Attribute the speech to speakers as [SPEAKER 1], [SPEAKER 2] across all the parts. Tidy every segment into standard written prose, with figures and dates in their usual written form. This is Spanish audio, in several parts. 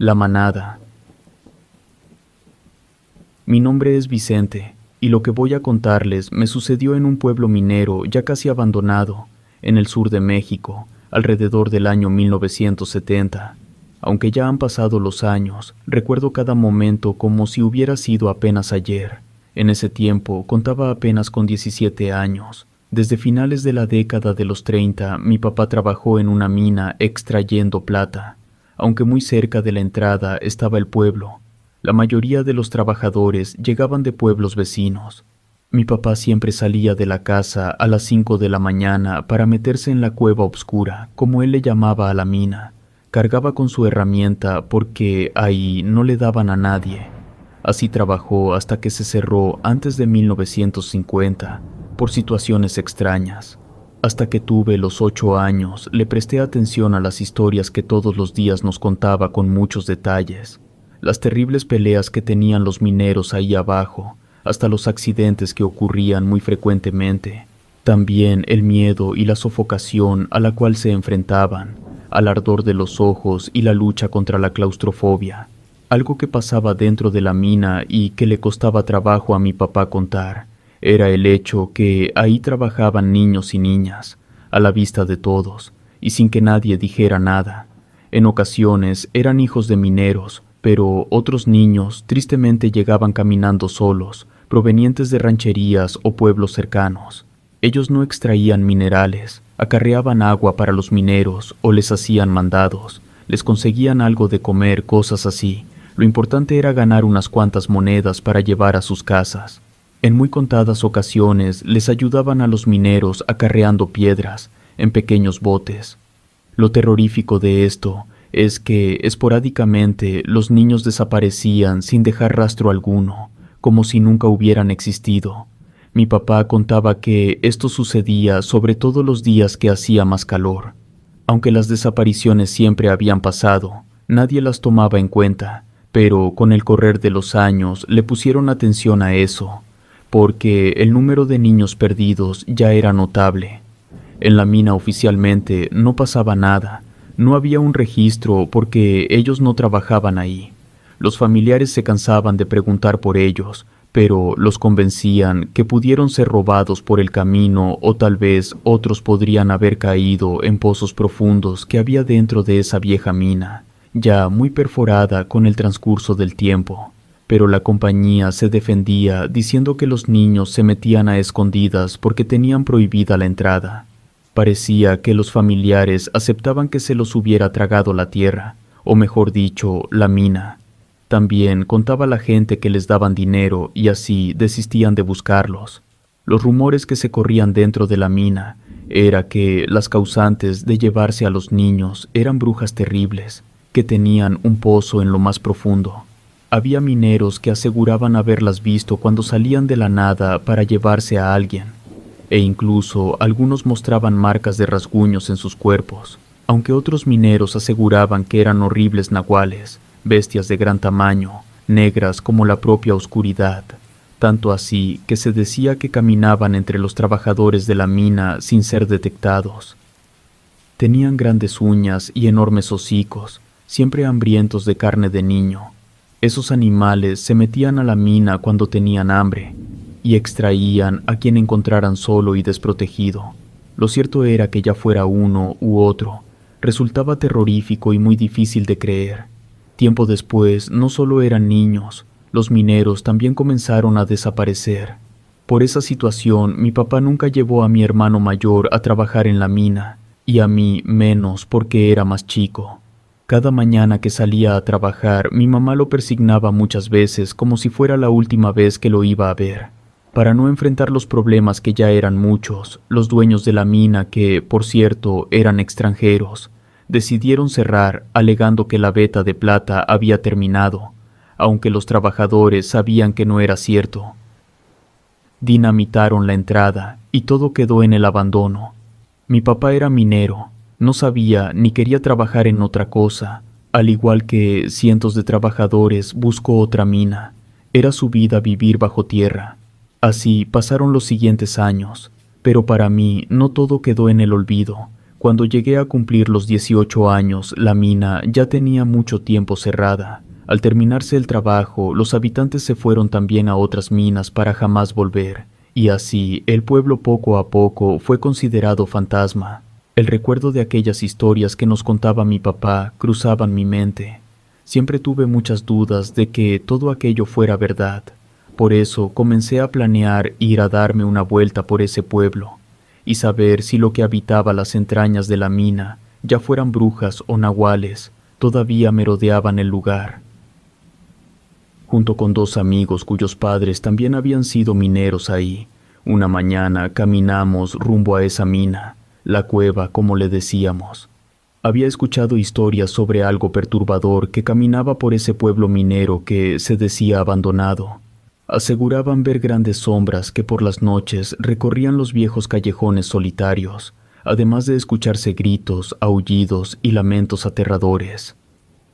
[SPEAKER 1] La manada. Mi nombre es Vicente, y lo que voy a contarles me sucedió en un pueblo minero ya casi abandonado, en el sur de México, alrededor del año 1970. Aunque ya han pasado los años, recuerdo cada momento como si hubiera sido apenas ayer. En ese tiempo contaba apenas con 17 años. Desde finales de la década de los 30, mi papá trabajó en una mina extrayendo plata. Aunque muy cerca de la entrada estaba el pueblo, la mayoría de los trabajadores llegaban de pueblos vecinos. Mi papá siempre salía de la casa a las 5 de la mañana para meterse en la cueva oscura, como él le llamaba a la mina. Cargaba con su herramienta porque ahí no le daban a nadie. Así trabajó hasta que se cerró antes de 1950, por situaciones extrañas. Hasta que tuve los 8 años, le presté atención a las historias que todos los días nos contaba con muchos detalles. Las terribles peleas que tenían los mineros ahí abajo, hasta los accidentes que ocurrían muy frecuentemente. También el miedo y la sofocación a la cual se enfrentaban, al ardor de los ojos y la lucha contra la claustrofobia. Algo que pasaba dentro de la mina y que le costaba trabajo a mi papá contar, era el hecho que ahí trabajaban niños y niñas, a la vista de todos, y sin que nadie dijera nada. En ocasiones eran hijos de mineros, pero otros niños tristemente llegaban caminando solos, provenientes de rancherías o pueblos cercanos. Ellos no extraían minerales, acarreaban agua para los mineros o les hacían mandados, les conseguían algo de comer, cosas así. Lo importante era ganar unas cuantas monedas para llevar a sus casas. En muy contadas ocasiones les ayudaban a los mineros acarreando piedras en pequeños botes. Lo terrorífico de esto es que esporádicamente los niños desaparecían sin dejar rastro alguno, como si nunca hubieran existido. Mi papá contaba que esto sucedía sobre todo los días que hacía más calor. Aunque las desapariciones siempre habían pasado, nadie las tomaba en cuenta, pero con el correr de los años le pusieron atención a eso, porque el número de niños perdidos ya era notable. En la mina oficialmente no pasaba nada, no había un registro porque ellos no trabajaban ahí. Los familiares se cansaban de preguntar por ellos, pero los convencían que pudieron ser robados por el camino o tal vez otros podrían haber caído en pozos profundos que había dentro de esa vieja mina, ya muy perforada con el transcurso del tiempo. Pero la compañía se defendía diciendo que los niños se metían a escondidas porque tenían prohibida la entrada. Parecía que los familiares aceptaban que se los hubiera tragado la tierra, o mejor dicho, la mina. También contaba la gente que les daban dinero y así desistían de buscarlos. Los rumores que se corrían dentro de la mina era que las causantes de llevarse a los niños eran brujas terribles, que tenían un pozo en lo más profundo. Había mineros que aseguraban haberlas visto cuando salían de la nada para llevarse a alguien, e incluso algunos mostraban marcas de rasguños en sus cuerpos, aunque otros mineros aseguraban que eran horribles nahuales, bestias de gran tamaño, negras como la propia oscuridad, tanto así que se decía que caminaban entre los trabajadores de la mina sin ser detectados. Tenían grandes uñas y enormes hocicos, siempre hambrientos de carne de niño. Esos animales se metían a la mina cuando tenían hambre y extraían a quien encontraran solo y desprotegido. Lo cierto era que ya fuera uno u otro, resultaba terrorífico y muy difícil de creer. Tiempo después, no solo eran niños, los mineros también comenzaron a desaparecer. Por esa situación, mi papá nunca llevó a mi hermano mayor a trabajar en la mina, y a mí menos porque era más chico. Cada mañana que salía a trabajar, mi mamá lo persignaba muchas veces como si fuera la última vez que lo iba a ver. Para no enfrentar los problemas que ya eran muchos, los dueños de la mina, que, por cierto, eran extranjeros, decidieron cerrar alegando que la veta de plata había terminado, aunque los trabajadores sabían que no era cierto. Dinamitaron la entrada y todo quedó en el abandono. Mi papá era minero. No sabía ni quería trabajar en otra cosa. Al igual que cientos de trabajadores, buscó otra mina. Era su vida vivir bajo tierra. Así pasaron los siguientes años, pero para mí no todo quedó en el olvido, Cuando llegué a cumplir los 18 años, la mina ya tenía mucho tiempo cerrada. Al terminarse el trabajo, los habitantes se fueron también a otras minas para jamás volver, y así el pueblo poco a poco fue considerado fantasma. El recuerdo de aquellas historias que nos contaba mi papá cruzaban mi mente. Siempre tuve muchas dudas de que todo aquello fuera verdad. Por eso comencé a planear ir a darme una vuelta por ese pueblo y saber si lo que habitaba las entrañas de la mina, ya fueran brujas o nahuales, todavía merodeaban el lugar. Junto con 2 amigos cuyos padres también habían sido mineros ahí, una mañana caminamos rumbo a esa mina, la cueva como le decíamos. Había escuchado historias sobre algo perturbador que caminaba por ese pueblo minero que se decía abandonado. Aseguraban ver grandes sombras que por las noches recorrían los viejos callejones solitarios, además de escucharse gritos, aullidos y lamentos aterradores.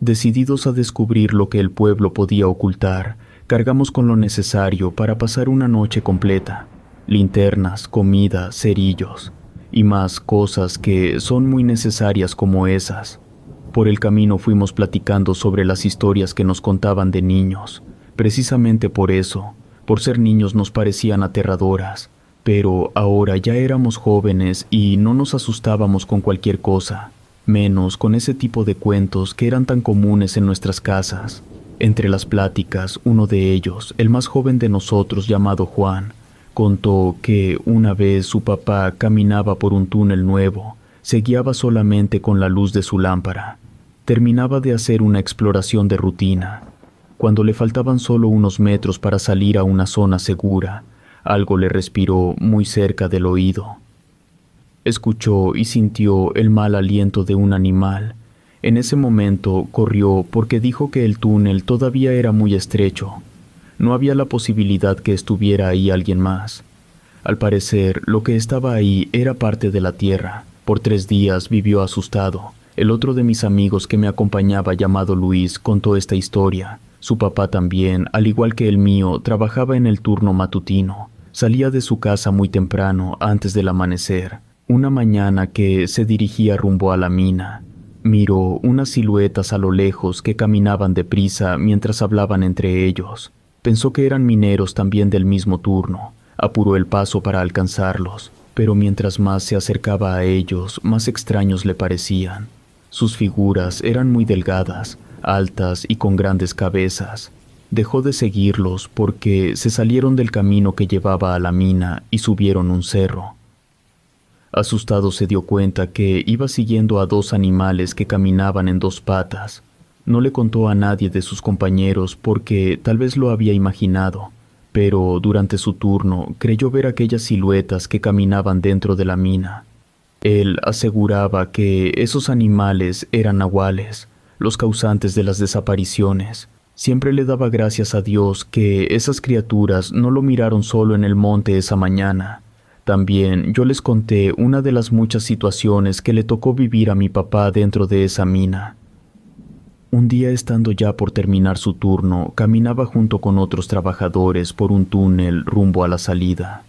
[SPEAKER 1] Decididos a descubrir lo que el pueblo podía ocultar, cargamos con lo necesario para pasar una noche completa: linternas, comida, cerillos y más cosas que son muy necesarias como esas. Por el camino fuimos platicando sobre las historias que nos contaban de niños. Precisamente por eso, por ser niños nos parecían aterradoras, pero ahora ya éramos jóvenes y no nos asustábamos con cualquier cosa, menos con ese tipo de cuentos que eran tan comunes en nuestras casas. Entre las pláticas, uno de ellos, el más joven de nosotros llamado Juan, contó que una vez su papá caminaba por un túnel nuevo, se guiaba solamente con la luz de su lámpara. Terminaba de hacer una exploración de rutina. Cuando le faltaban solo unos metros para salir a una zona segura, algo le respiró muy cerca del oído. Escuchó y sintió el mal aliento de un animal. En ese momento corrió porque dijo que el túnel todavía era muy estrecho. No había la posibilidad que estuviera ahí alguien más. Al parecer, lo que estaba ahí era parte de la tierra. Por 3 días vivió asustado. El otro de mis amigos que me acompañaba, llamado Luis, contó esta historia. Su papá también, al igual que el mío, trabajaba en el turno matutino. Salía de su casa muy temprano, antes del amanecer. Una mañana que se dirigía rumbo a la mina, miró unas siluetas a lo lejos que caminaban deprisa mientras hablaban entre ellos. Pensó que eran mineros también del mismo turno. Apuró el paso para alcanzarlos, pero mientras más se acercaba a ellos, más extraños le parecían. Sus figuras eran muy delgadas, altas y con grandes cabezas. Dejó de seguirlos porque se salieron del camino que llevaba a la mina y subieron un cerro. Asustado se dio cuenta que iba siguiendo a 2 animales que caminaban en 2 patas. No le contó a nadie de sus compañeros porque tal vez lo había imaginado, pero durante su turno creyó ver aquellas siluetas que caminaban dentro de la mina. Él aseguraba que esos animales eran nahuales, los causantes de las desapariciones. Siempre le daba gracias a Dios que esas criaturas no lo miraron solo en el monte esa mañana. También yo les conté una de las muchas situaciones que le tocó vivir a mi papá dentro de esa mina. Un día, estando ya por terminar su turno, caminaba junto con otros trabajadores por un túnel rumbo a la salida.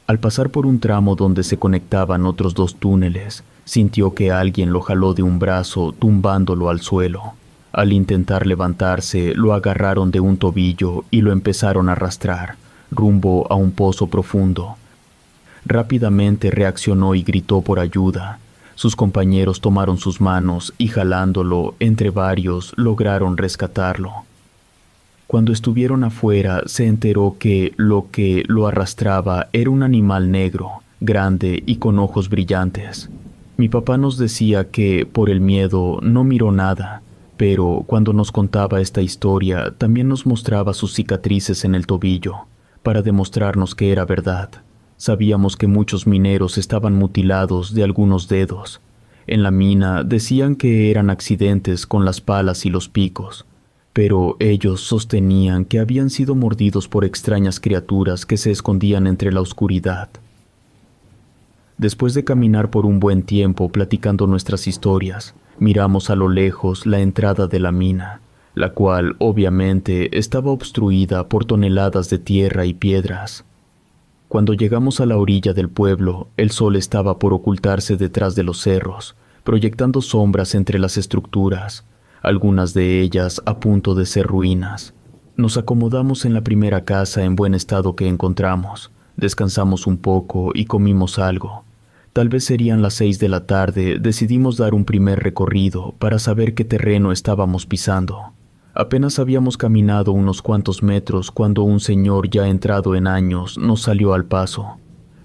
[SPEAKER 1] Al pasar por un tramo donde se conectaban otros 2 túneles, sintió que alguien lo jaló de un brazo, tumbándolo al suelo. Al intentar levantarse, lo agarraron de un tobillo y lo empezaron a arrastrar, rumbo a un pozo profundo. Rápidamente reaccionó y gritó por ayuda. Sus compañeros tomaron sus manos y, jalándolo entre varios, lograron rescatarlo. Cuando estuvieron afuera, se enteró que lo arrastraba era un animal negro, grande y con ojos brillantes. Mi papá nos decía que, por el miedo, no miró nada, pero cuando nos contaba esta historia, también nos mostraba sus cicatrices en el tobillo, para demostrarnos que era verdad. Sabíamos que muchos mineros estaban mutilados de algunos dedos. En la mina decían que eran accidentes con las palas y los picos, pero ellos sostenían que habían sido mordidos por extrañas criaturas que se escondían entre la oscuridad. Después de caminar por un buen tiempo platicando nuestras historias, miramos a lo lejos la entrada de la mina, la cual obviamente estaba obstruida por toneladas de tierra y piedras. Cuando llegamos a la orilla del pueblo, el sol estaba por ocultarse detrás de los cerros, proyectando sombras entre las estructuras, algunas de ellas a punto de ser ruinas. Nos acomodamos en la primera casa en buen estado que encontramos, descansamos un poco y comimos algo. Tal vez serían las 6 de la tarde, decidimos dar un primer recorrido para saber qué terreno estábamos pisando. Apenas habíamos caminado unos cuantos metros cuando un señor ya entrado en años nos salió al paso.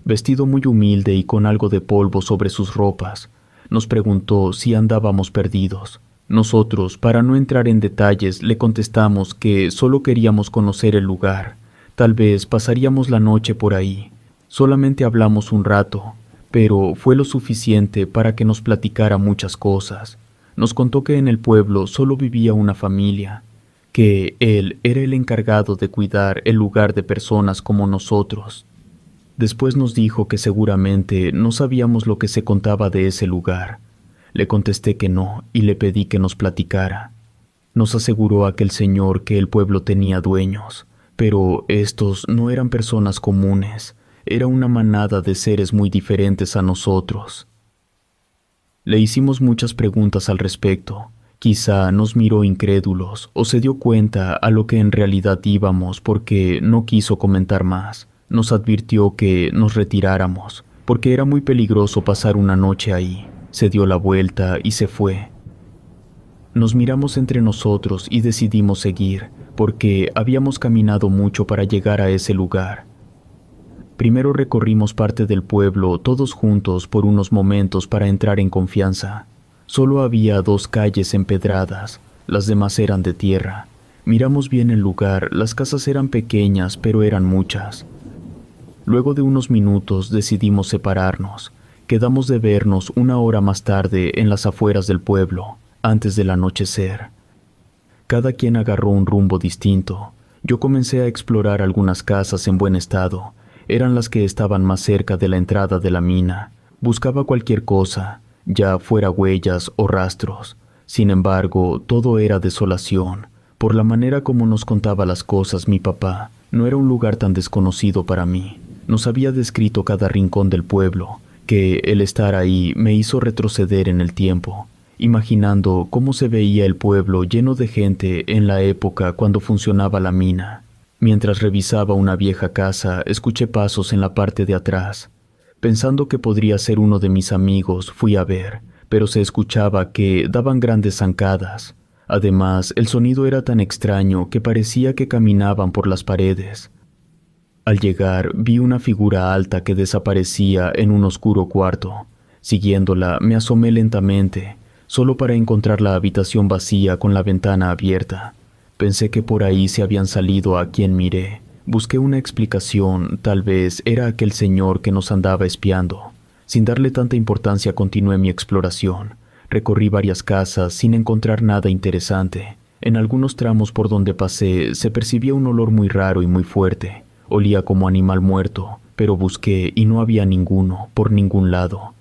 [SPEAKER 1] Vestido muy humilde y con algo de polvo sobre sus ropas, nos preguntó si andábamos perdidos. Nosotros, para no entrar en detalles, le contestamos que solo queríamos conocer el lugar. Tal vez pasaríamos la noche por ahí. Solamente hablamos un rato, pero fue lo suficiente para que nos platicara muchas cosas. Nos contó que en el pueblo solo vivía una familia, que él era el encargado de cuidar el lugar de personas como nosotros. Después nos dijo que seguramente no sabíamos lo que se contaba de ese lugar. Le contesté que no y le pedí que nos platicara. Nos aseguró aquel señor que el pueblo tenía dueños, pero estos no eran personas comunes, era una manada de seres muy diferentes a nosotros. Le hicimos muchas preguntas al respecto. Quizá nos miró incrédulos o se dio cuenta a lo que en realidad íbamos porque no quiso comentar más. Nos advirtió que nos retiráramos, porque era muy peligroso pasar una noche ahí. Se dio la vuelta y se fue. Nos miramos entre nosotros y decidimos seguir, porque habíamos caminado mucho para llegar a ese lugar. Primero recorrimos parte del pueblo todos juntos por unos momentos para entrar en confianza. Solo había 2 calles empedradas, las demás eran de tierra. Miramos bien el lugar, las casas eran pequeñas pero eran muchas. Luego de unos minutos decidimos separarnos. Quedamos de vernos 1 hora más tarde en las afueras del pueblo, antes del anochecer. Cada quien agarró un rumbo distinto. Yo comencé a explorar algunas casas en buen estado. Eran las que estaban más cerca de la entrada de la mina. Buscaba cualquier cosa, ya fuera huellas o rastros. Sin embargo, todo era desolación. Por la manera como nos contaba las cosas mi papá, no era un lugar tan desconocido para mí. Nos había descrito cada rincón del pueblo, que el estar ahí me hizo retroceder en el tiempo, imaginando cómo se veía el pueblo lleno de gente en la época cuando funcionaba la mina. Mientras revisaba una vieja casa, escuché pasos en la parte de atrás. Pensando que podría ser uno de mis amigos, fui a ver, pero se escuchaba que daban grandes zancadas. Además, el sonido era tan extraño que parecía que caminaban por las paredes. Al llegar, vi una figura alta que desaparecía en un oscuro cuarto. Siguiéndola, me asomé lentamente, solo para encontrar la habitación vacía con la ventana abierta. Pensé que por ahí se habían salido a quien miré. Busqué una explicación, tal vez era aquel señor que nos andaba espiando. Sin darle tanta importancia continué mi exploración. Recorrí varias casas sin encontrar nada interesante. En algunos tramos por donde pasé se percibía un olor muy raro y muy fuerte. Olía como animal muerto, pero busqué y no había ninguno, por ningún lado.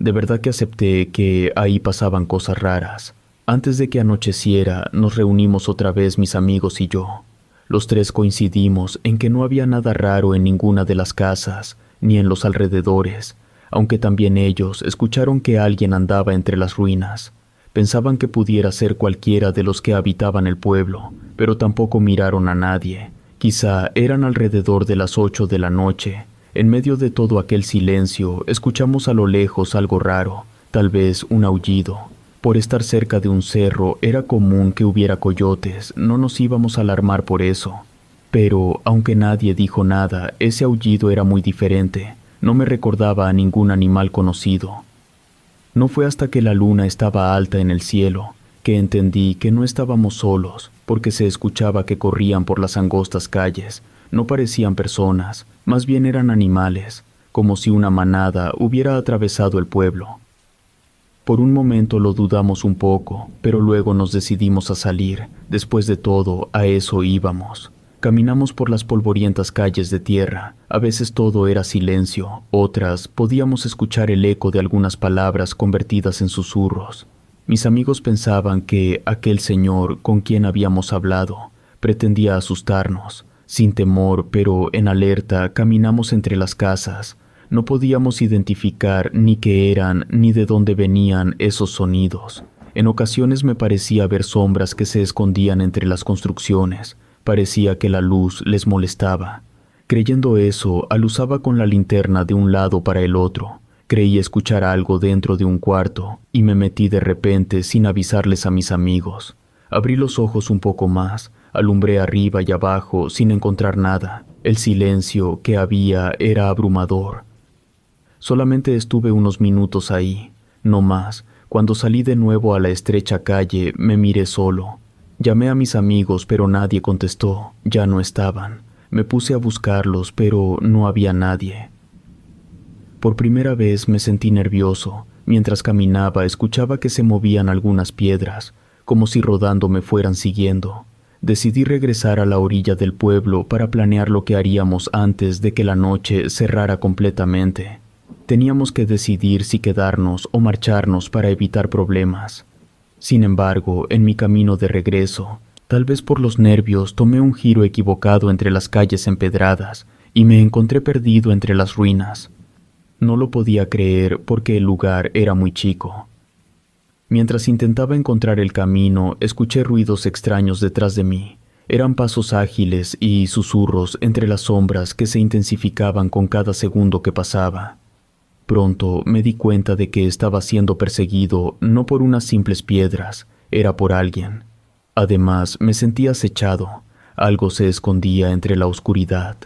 [SPEAKER 1] De verdad que acepté que ahí pasaban cosas raras. Antes de que anocheciera, nos reunimos otra vez mis amigos y yo. Los 3 coincidimos en que no había nada raro en ninguna de las casas, ni en los alrededores, aunque también ellos escucharon que alguien andaba entre las ruinas. Pensaban que pudiera ser cualquiera de los que habitaban el pueblo, pero tampoco miraron a nadie. Quizá eran alrededor de las 8 de la noche. En medio de todo aquel silencio, escuchamos a lo lejos algo raro, tal vez un aullido. Por estar cerca de un cerro era común que hubiera coyotes, no nos íbamos a alarmar por eso. Pero, aunque nadie dijo nada, ese aullido era muy diferente, no me recordaba a ningún animal conocido. No fue hasta que la luna estaba alta en el cielo, que entendí que no estábamos solos, porque se escuchaba que corrían por las angostas calles, no parecían personas, más bien eran animales, como si una manada hubiera atravesado el pueblo. Por un momento lo dudamos un poco, pero luego nos decidimos a salir. Después de todo, a eso íbamos. Caminamos por las polvorientas calles de tierra. A veces todo era silencio, otras podíamos escuchar el eco de algunas palabras convertidas en susurros. Mis amigos pensaban que aquel señor con quien habíamos hablado pretendía asustarnos. Sin temor, pero en alerta, caminamos entre las casas. No podíamos identificar ni qué eran ni de dónde venían esos sonidos. En ocasiones me parecía ver sombras que se escondían entre las construcciones. Parecía que la luz les molestaba. Creyendo eso, alusaba con la linterna de un lado para el otro. Creí escuchar algo dentro de un cuarto y me metí de repente sin avisarles a mis amigos. Abrí los ojos un poco más, alumbré arriba y abajo sin encontrar nada. El silencio que había era abrumador. Solamente estuve unos minutos ahí, no más. Cuando salí de nuevo a la estrecha calle, me miré solo. Llamé a mis amigos, pero nadie contestó. Ya no estaban. Me puse a buscarlos, pero no había nadie. Por primera vez me sentí nervioso. Mientras caminaba, escuchaba que se movían algunas piedras, como si rodando me fueran siguiendo. Decidí regresar a la orilla del pueblo para planear lo que haríamos antes de que la noche cerrara completamente. Teníamos que decidir si quedarnos o marcharnos para evitar problemas. Sin embargo, en mi camino de regreso, tal vez por los nervios, tomé un giro equivocado entre las calles empedradas y me encontré perdido entre las ruinas. No lo podía creer porque el lugar era muy chico. Mientras intentaba encontrar el camino, escuché ruidos extraños detrás de mí. Eran pasos ágiles y susurros entre las sombras que se intensificaban con cada segundo que pasaba. Pronto me di cuenta de que estaba siendo perseguido no por unas simples piedras, era por alguien. Además, me sentía acechado. Algo se escondía entre la oscuridad.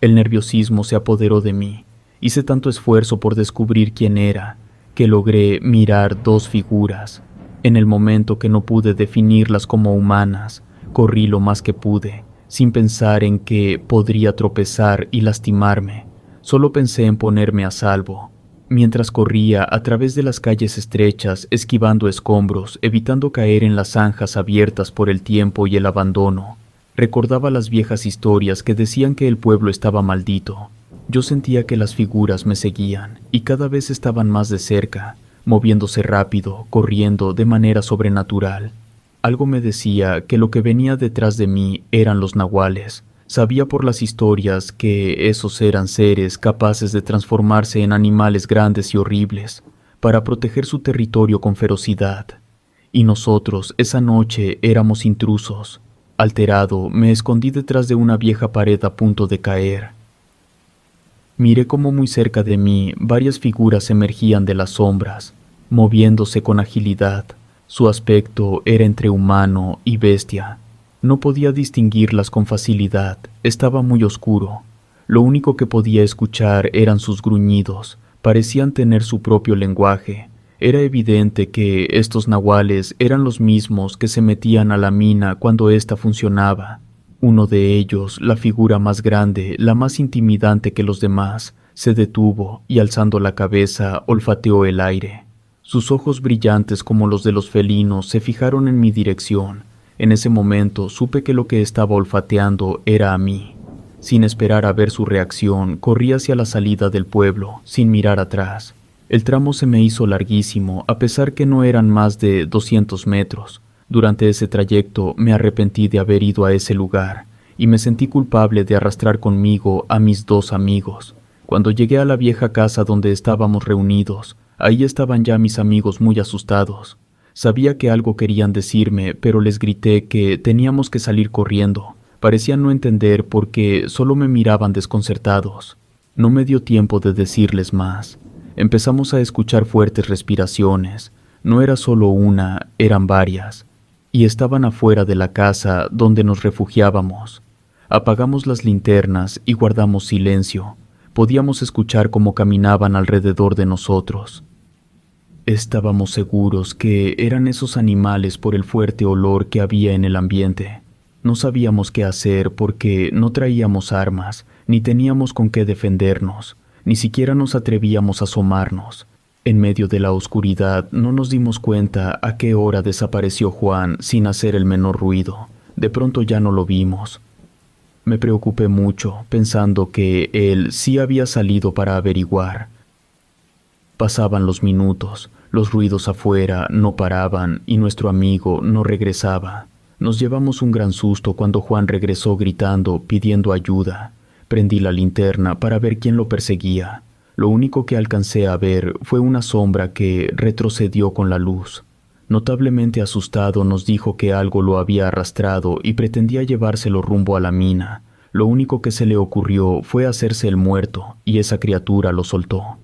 [SPEAKER 1] El nerviosismo se apoderó de mí. Hice tanto esfuerzo por descubrir quién era, que logré mirar dos figuras. En el momento que no pude definirlas como humanas, corrí lo más que pude, sin pensar en que podría tropezar y lastimarme. Solo pensé en ponerme a salvo. Mientras corría a través de las calles estrechas, esquivando escombros, evitando caer en las zanjas abiertas por el tiempo y el abandono, recordaba las viejas historias que decían que el pueblo estaba maldito. Yo sentía que las figuras me seguían y cada vez estaban más de cerca, moviéndose rápido, corriendo de manera sobrenatural. Algo me decía que lo que venía detrás de mí eran los nahuales. Sabía por las historias que esos eran seres capaces de transformarse en animales grandes y horribles para proteger su territorio con ferocidad. Y nosotros, esa noche, éramos intrusos. Alterado, me escondí detrás de una vieja pared a punto de caer. Miré cómo muy cerca de mí varias figuras emergían de las sombras, moviéndose con agilidad. Su aspecto era entre humano y bestia. No podía distinguirlas con facilidad, estaba muy oscuro. Lo único que podía escuchar eran sus gruñidos, parecían tener su propio lenguaje. Era evidente que estos nahuales eran los mismos que se metían a la mina cuando ésta funcionaba. Uno de ellos, la figura más grande, la más intimidante que los demás, se detuvo y alzando la cabeza olfateó el aire. Sus ojos brillantes como los de los felinos se fijaron en mi dirección. En ese momento supe que lo que estaba olfateando era a mí. Sin esperar a ver su reacción, corrí hacia la salida del pueblo, sin mirar atrás. El tramo se me hizo larguísimo, a pesar que no eran más de 200 metros. Durante ese trayecto me arrepentí de haber ido a ese lugar, y me sentí culpable de arrastrar conmigo a mis dos amigos. Cuando llegué a la vieja casa donde estábamos reunidos, ahí estaban ya mis amigos muy asustados. Sabía que algo querían decirme, pero les grité que teníamos que salir corriendo. Parecían no entender porque solo me miraban desconcertados. No me dio tiempo de decirles más. Empezamos a escuchar fuertes respiraciones. No era solo una, eran varias. Y estaban afuera de la casa donde nos refugiábamos. Apagamos las linternas y guardamos silencio. Podíamos escuchar cómo caminaban alrededor de nosotros. Estábamos seguros que eran esos animales por el fuerte olor que había en el ambiente. No sabíamos qué hacer porque no traíamos armas, ni teníamos con qué defendernos, ni siquiera nos atrevíamos a asomarnos. En medio de la oscuridad no nos dimos cuenta a qué hora desapareció Juan sin hacer el menor ruido. De pronto ya no lo vimos. Me preocupé mucho, pensando que él sí había salido para averiguar. Pasaban los minutos. Los ruidos afuera no paraban y nuestro amigo no regresaba. Nos llevamos un gran susto cuando Juan regresó gritando, pidiendo ayuda. Prendí la linterna para ver quién lo perseguía. Lo único que alcancé a ver fue una sombra que retrocedió con la luz. Notablemente asustado nos dijo que algo lo había arrastrado y pretendía llevárselo rumbo a la mina. Lo único que se le ocurrió fue hacerse el muerto y esa criatura lo soltó.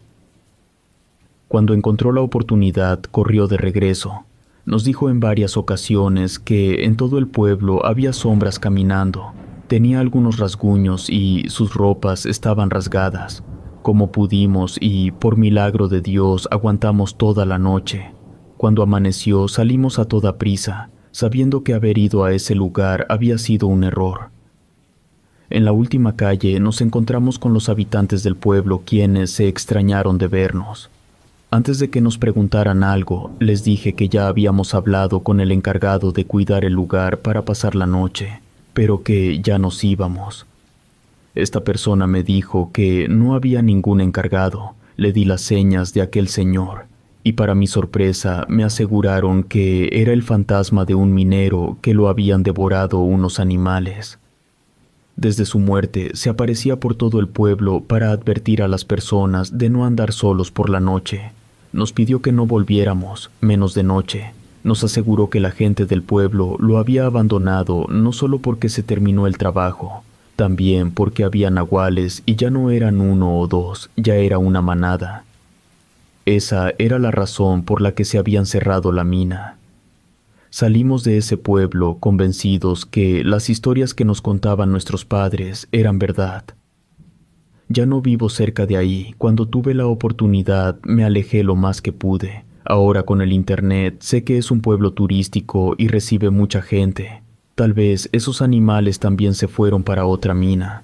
[SPEAKER 1] Cuando encontró la oportunidad, corrió de regreso. Nos dijo en varias ocasiones que en todo el pueblo había sombras caminando. Tenía algunos rasguños y sus ropas estaban rasgadas. Como pudimos y, por milagro de Dios, aguantamos toda la noche. Cuando amaneció salimos a toda prisa, sabiendo que haber ido a ese lugar había sido un error. En la última calle nos encontramos con los habitantes del pueblo, quienes se extrañaron de vernos. Antes de que nos preguntaran algo, les dije que ya habíamos hablado con el encargado de cuidar el lugar para pasar la noche, pero que ya nos íbamos. Esta persona me dijo que no había ningún encargado. Le di las señas de aquel señor, y para mi sorpresa me aseguraron que era el fantasma de un minero que lo habían devorado unos animales. Desde su muerte se aparecía por todo el pueblo para advertir a las personas de no andar solos por la noche. Nos pidió que no volviéramos, menos de noche. Nos aseguró que la gente del pueblo lo había abandonado no solo porque se terminó el trabajo, también porque había nahuales y ya no eran uno o dos, ya era una manada. Esa era la razón por la que se habían cerrado la mina. Salimos de ese pueblo convencidos que las historias que nos contaban nuestros padres eran verdad. Ya no vivo cerca de ahí. Cuando tuve la oportunidad me alejé lo más que pude. Ahora con el internet sé que es un pueblo turístico y recibe mucha gente. Tal vez esos animales también se fueron para otra mina.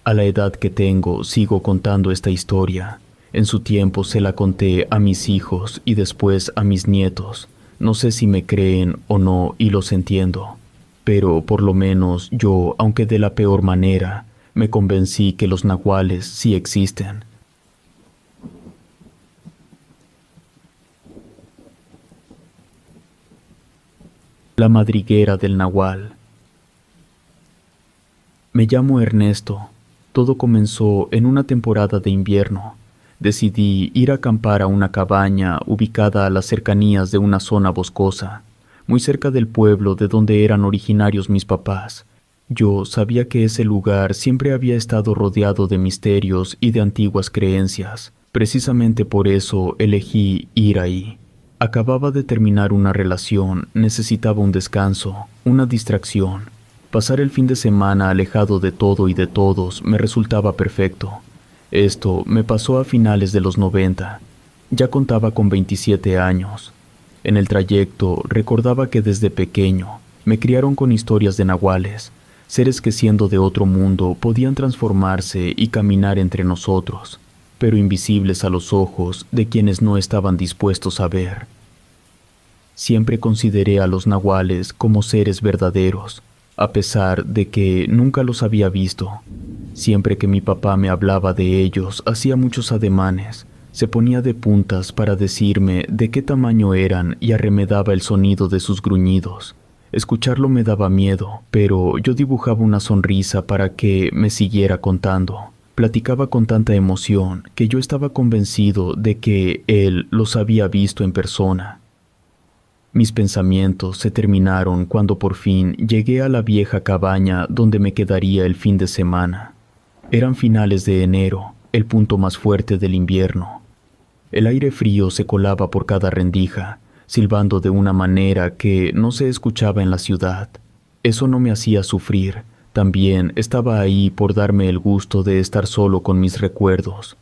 [SPEAKER 1] A la edad que tengo sigo contando esta historia. En su tiempo se la conté a mis hijos y después a mis nietos. No sé si me creen o no y los entiendo. Pero por lo menos yo, aunque de la peor manera, me convencí que los nahuales sí existen. La madriguera del nahual. Me llamo Ernesto. Todo comenzó en una temporada de invierno. Decidí ir a acampar a una cabaña ubicada a las cercanías de una zona boscosa, muy cerca del pueblo de donde eran originarios mis papás. Yo sabía que ese lugar siempre había estado rodeado de misterios y de antiguas creencias. Precisamente por eso elegí ir ahí. Acababa de terminar una relación, necesitaba un descanso, una distracción. Pasar el fin de semana alejado de todo y de todos me resultaba perfecto. Esto me pasó a finales de los 90. Ya contaba con 27 años. En el trayecto recordaba que desde pequeño me criaron con historias de nahuales, seres que siendo de otro mundo podían transformarse y caminar entre nosotros, pero invisibles a los ojos de quienes no estaban dispuestos a ver. Siempre consideré a los nahuales como seres verdaderos, a pesar de que nunca los había visto. Siempre que mi papá me hablaba de ellos, hacía muchos ademanes, se ponía de puntas para decirme de qué tamaño eran y arremedaba el sonido de sus gruñidos. Escucharlo me daba miedo, pero yo dibujaba una sonrisa para que me siguiera contando. Platicaba con tanta emoción que yo estaba convencido de que él los había visto en persona. Mis pensamientos se terminaron cuando por fin llegué a la vieja cabaña donde me quedaría el fin de semana. Eran finales de enero, el punto más fuerte del invierno. El aire frío se colaba por cada rendija, silbando de una manera que no se escuchaba en la ciudad. Eso no me hacía sufrir, también estaba ahí por darme el gusto de estar solo con mis recuerdos.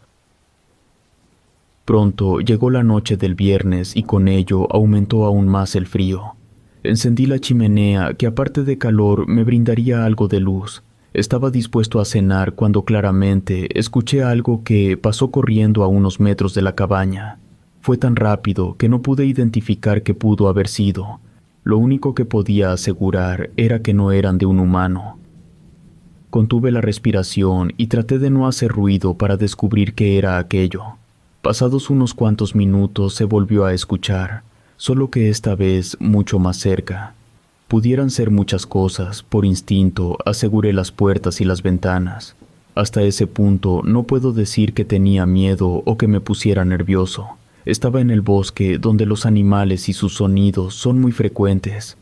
[SPEAKER 1] Pronto llegó la noche del viernes y con ello aumentó aún más el frío. Encendí la chimenea que aparte de calor me brindaría algo de luz. Estaba dispuesto a cenar cuando claramente escuché algo que pasó corriendo a unos metros de la cabaña. Fue tan rápido que no pude identificar qué pudo haber sido. Lo único que podía asegurar era que no eran de un humano. Contuve la respiración y traté de no hacer ruido para descubrir qué era aquello. Pasados unos cuantos minutos se volvió a escuchar, solo que esta vez mucho más cerca. Pudieran ser muchas cosas, por instinto, aseguré las puertas y las ventanas. Hasta ese punto no puedo decir que tenía miedo o que me pusiera nervioso. Estaba en el bosque donde los animales y sus sonidos son muy frecuentes.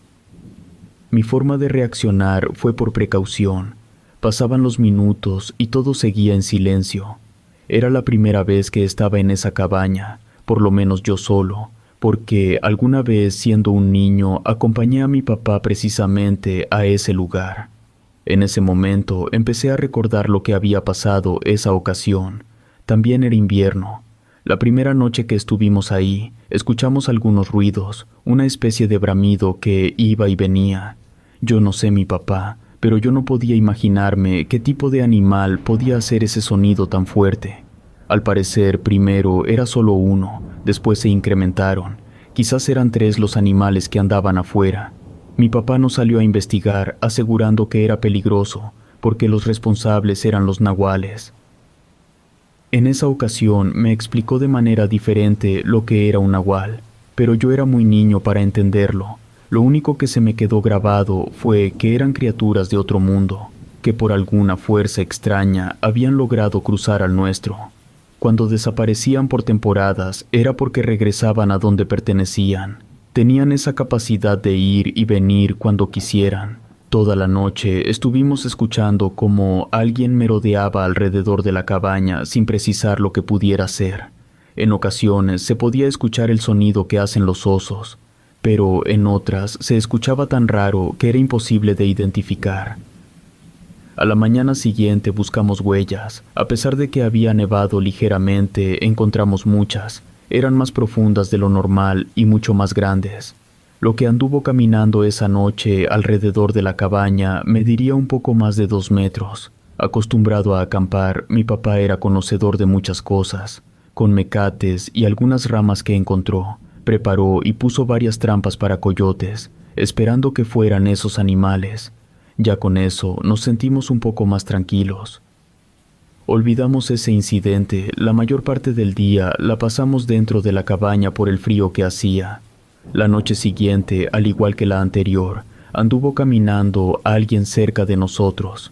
[SPEAKER 1] Mi forma de reaccionar fue por precaución. Pasaban los minutos y todo seguía en silencio. Era la primera vez que estaba en esa cabaña, por lo menos yo solo, porque alguna vez siendo un niño acompañé a mi papá precisamente a ese lugar. En ese momento empecé a recordar lo que había pasado esa ocasión. También era invierno. La primera noche que estuvimos ahí, escuchamos algunos ruidos, una especie de bramido que iba y venía. Yo no sé mi papá, pero yo no podía imaginarme qué tipo de animal podía hacer ese sonido tan fuerte. Al parecer, primero era solo uno, después se incrementaron. Quizás eran 3 los animales que andaban afuera. Mi papá nos salió a investigar, asegurando que era peligroso, porque los responsables eran los nahuales. En esa ocasión me explicó de manera diferente lo que era un nahual, pero yo era muy niño para entenderlo. Lo único que se me quedó grabado fue que eran criaturas de otro mundo, que por alguna fuerza extraña habían logrado cruzar al nuestro. Cuando desaparecían por temporadas era porque regresaban a donde pertenecían. Tenían esa capacidad de ir y venir cuando quisieran. Toda la noche estuvimos escuchando cómo alguien merodeaba alrededor de la cabaña sin precisar lo que pudiera ser. En ocasiones se podía escuchar el sonido que hacen los osos, pero en otras se escuchaba tan raro que era imposible de identificar. A la mañana siguiente buscamos huellas. A pesar de que había nevado ligeramente, encontramos muchas. Eran más profundas de lo normal y mucho más grandes. Lo que anduvo caminando esa noche alrededor de la cabaña mediría un poco más de 2 metros. Acostumbrado a acampar, mi papá era conocedor de muchas cosas. Con mecates y algunas ramas que encontró, preparó y puso varias trampas para coyotes, esperando que fueran esos animales. Ya con eso nos sentimos un poco más tranquilos. Olvidamos ese incidente. La mayor parte del día la pasamos dentro de la cabaña por el frío que hacía. La noche siguiente, al igual que la anterior, anduvo caminando alguien cerca de nosotros.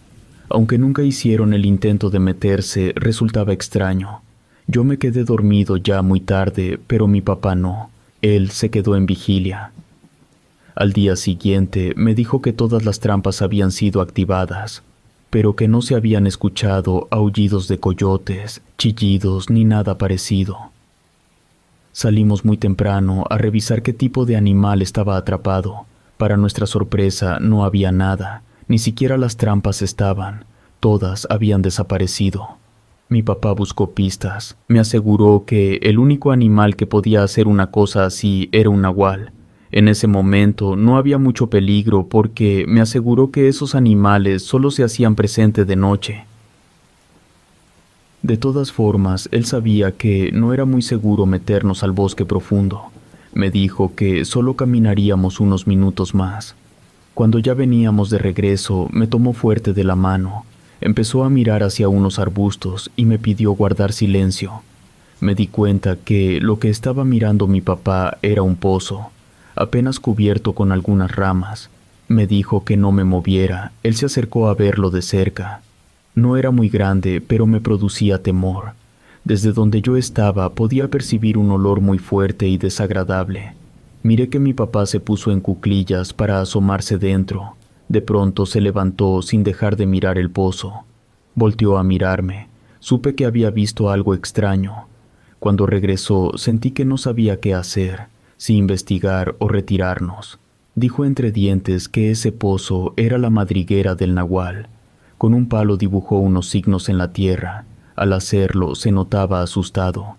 [SPEAKER 1] Aunque nunca hicieron el intento de meterse, resultaba extraño. Yo me quedé dormido ya muy tarde, pero mi papá no. Él se quedó en vigilia. Al día siguiente me dijo que todas las trampas habían sido activadas, pero que no se habían escuchado aullidos de coyotes, chillidos ni nada parecido. Salimos muy temprano a revisar qué tipo de animal estaba atrapado. Para nuestra sorpresa no había nada, ni siquiera las trampas estaban, todas habían desaparecido. Mi papá buscó pistas, me aseguró que el único animal que podía hacer una cosa así era un nahual. En ese momento no había mucho peligro porque me aseguró que esos animales solo se hacían presente de noche. De todas formas, él sabía que no era muy seguro meternos al bosque profundo. Me dijo que solo caminaríamos unos minutos más. Cuando ya veníamos de regreso, me tomó fuerte de la mano. Empezó a mirar hacia unos arbustos y me pidió guardar silencio. Me di cuenta que lo que estaba mirando mi papá era un pozo, apenas cubierto con algunas ramas. Me dijo que no me moviera. Él se acercó a verlo de cerca. No era muy grande, pero me producía temor. Desde donde yo estaba podía percibir un olor muy fuerte y desagradable. Miré que mi papá se puso en cuclillas para asomarse dentro. De pronto se levantó sin dejar de mirar el pozo. Volteó a mirarme. Supe que había visto algo extraño. Cuando regresó sentí que no sabía qué hacer, si investigar o retirarnos. Dijo entre dientes que ese pozo era la madriguera del nahual. Con un palo dibujó unos signos en la tierra. Al hacerlo se notaba asustado.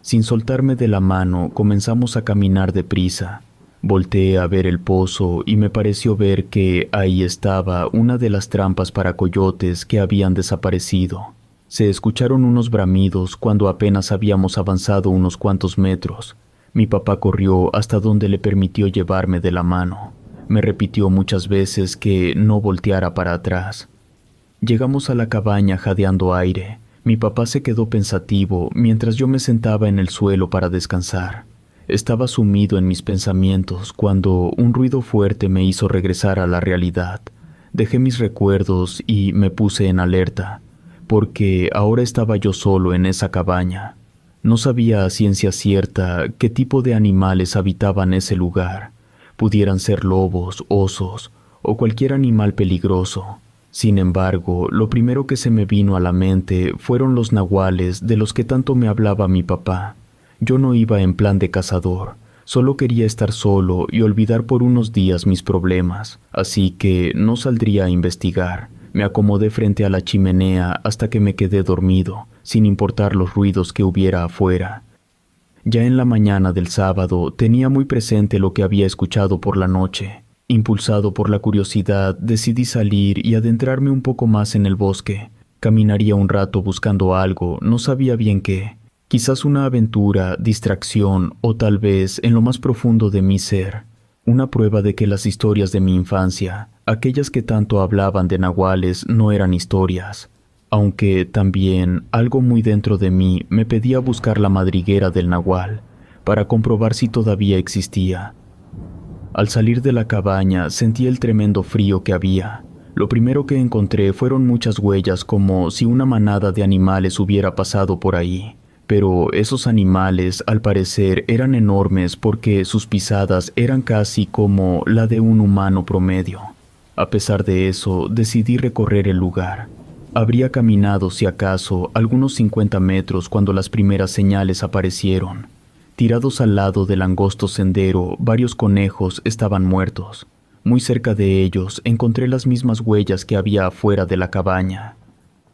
[SPEAKER 1] Sin soltarme de la mano, comenzamos a caminar deprisa. Volteé a ver el pozo y me pareció ver que ahí estaba una de las trampas para coyotes que habían desaparecido. Se escucharon unos bramidos cuando apenas habíamos avanzado unos cuantos metros. Mi papá corrió hasta donde le permitió llevarme de la mano. Me repitió muchas veces que no volteara para atrás. Llegamos a la cabaña jadeando aire. Mi papá se quedó pensativo mientras yo me sentaba en el suelo para descansar. Estaba sumido en mis pensamientos cuando un ruido fuerte me hizo regresar a la realidad. Dejé mis recuerdos y me puse en alerta, porque ahora estaba yo solo en esa cabaña. No sabía a ciencia cierta qué tipo de animales habitaban ese lugar. Pudieran ser lobos, osos o cualquier animal peligroso. Sin embargo, lo primero que se me vino a la mente fueron los nahuales de los que tanto me hablaba mi papá. Yo no iba en plan de cazador, solo quería estar solo y olvidar por unos días mis problemas, así que no saldría a investigar. Me acomodé frente a la chimenea hasta que me quedé dormido, sin importar los ruidos que hubiera afuera. Ya en la mañana del sábado tenía muy presente lo que había escuchado por la noche. Impulsado por la curiosidad, decidí salir y adentrarme un poco más en el bosque. Caminaría un rato buscando algo, no sabía bien qué. Quizás una aventura, distracción o tal vez, en lo más profundo de mi ser, una prueba de que las historias de mi infancia, aquellas que tanto hablaban de nahuales, no eran historias. Aunque también algo muy dentro de mí me pedía buscar la madriguera del nahual para comprobar si todavía existía. Al salir de la cabaña sentí el tremendo frío que había. Lo primero que encontré fueron muchas huellas como si una manada de animales hubiera pasado por ahí. Pero esos animales, al parecer, eran enormes porque sus pisadas eran casi como la de un humano promedio. A pesar de eso, decidí recorrer el lugar. Habría caminado, si acaso, algunos 50 metros cuando las primeras señales aparecieron. Tirados al lado del angosto sendero, varios conejos estaban muertos. Muy cerca de ellos encontré las mismas huellas que había afuera de la cabaña.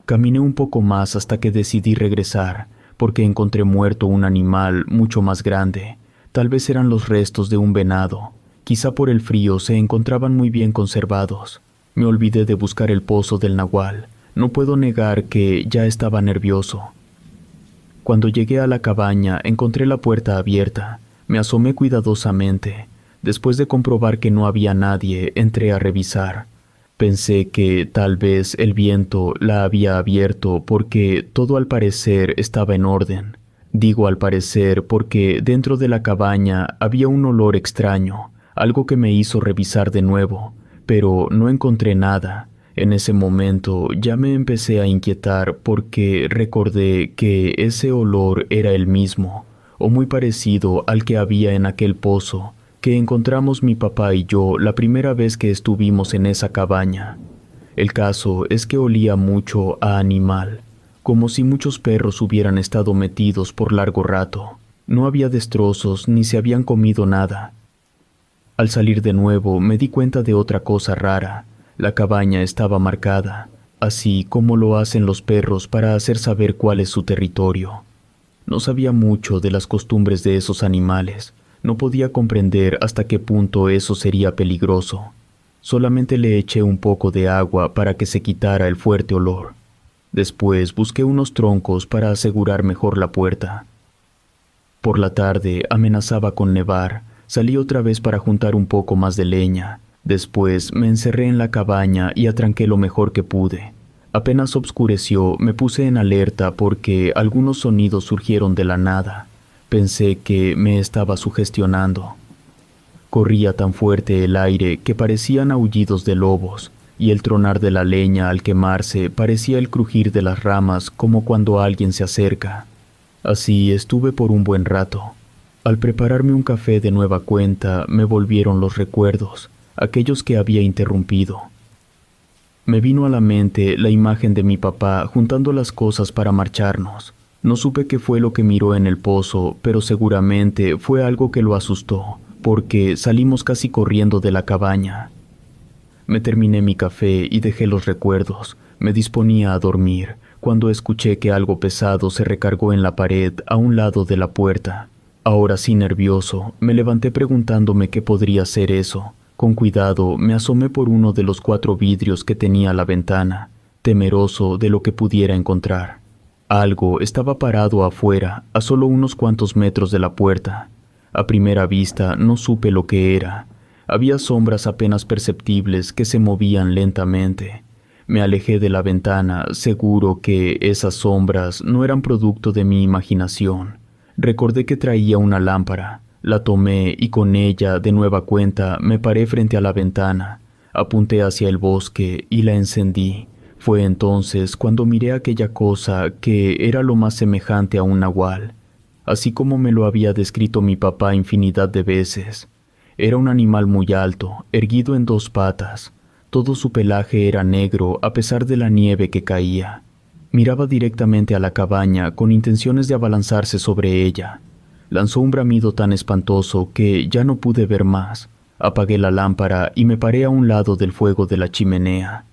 [SPEAKER 1] Caminé un poco más hasta que decidí regresar, porque encontré muerto un animal mucho más grande. Tal vez eran los restos de un venado. Quizá por el frío se encontraban muy bien conservados. Me olvidé de buscar el pozo del nahual. No puedo negar que ya estaba nervioso. Cuando llegué a la cabaña, encontré la puerta abierta. Me asomé cuidadosamente. Después de comprobar que no había nadie, entré a revisar. Pensé que tal vez el viento la había abierto porque todo al parecer estaba en orden. Digo al parecer porque dentro de la cabaña había un olor extraño, algo que me hizo revisar de nuevo, pero no encontré nada. En ese momento ya me empecé a inquietar porque recordé que ese olor era el mismo, o muy parecido al que había en aquel pozo que encontramos mi papá y yo la primera vez que estuvimos en esa cabaña. El caso es que olía mucho a animal, como si muchos perros hubieran estado metidos por largo rato. No había destrozos ni se habían comido nada. Al salir de nuevo me di cuenta de otra cosa rara. La cabaña estaba marcada, así como lo hacen los perros para hacer saber cuál es su territorio. No sabía mucho de las costumbres de esos animales. No podía comprender hasta qué punto eso sería peligroso. Solamente le eché un poco de agua para que se quitara el fuerte olor. Después busqué unos troncos para asegurar mejor la puerta. Por la tarde amenazaba con nevar. Salí otra vez para juntar un poco más de leña. Después me encerré en la cabaña y atranqué lo mejor que pude. Apenas oscureció, me puse en alerta porque algunos sonidos surgieron de la nada. Pensé que me estaba sugestionando. Corría tan fuerte el aire que parecían aullidos de lobos, y el tronar de la leña al quemarse parecía el crujir de las ramas como cuando alguien se acerca. Así estuve por un buen rato. Al prepararme un café de nueva cuenta, me volvieron los recuerdos, aquellos que había interrumpido. Me vino a la mente la imagen de mi papá juntando las cosas para marcharnos. No supe qué fue lo que miró en el pozo, pero seguramente fue algo que lo asustó, porque salimos casi corriendo de la cabaña. Me terminé mi café y dejé los recuerdos. Me disponía a dormir, cuando escuché que algo pesado se recargó en la pared a un lado de la puerta. Ahora sí nervioso, me levanté preguntándome qué podría ser eso. Con cuidado me asomé por uno de los 4 vidrios que tenía la ventana, temeroso de lo que pudiera encontrar. Algo estaba parado afuera, a solo unos cuantos metros de la puerta. A primera vista no supe lo que era. Había sombras apenas perceptibles que se movían lentamente. Me alejé de la ventana, seguro que esas sombras no eran producto de mi imaginación. Recordé que traía una lámpara, La tomé y con ella, de nueva cuenta, me paré frente a la ventana, apunté hacia el bosque y la encendí. Fue entonces cuando miré aquella cosa que era lo más semejante a un nahual, así como me lo había descrito mi papá infinidad de veces. Era un animal muy alto, erguido en dos patas. Todo su pelaje era negro a pesar de la nieve que caía. Miraba directamente a la cabaña con intenciones de abalanzarse sobre ella. Lanzó un bramido tan espantoso que ya no pude ver más. Apagué la lámpara y me paré a un lado del fuego de la chimenea.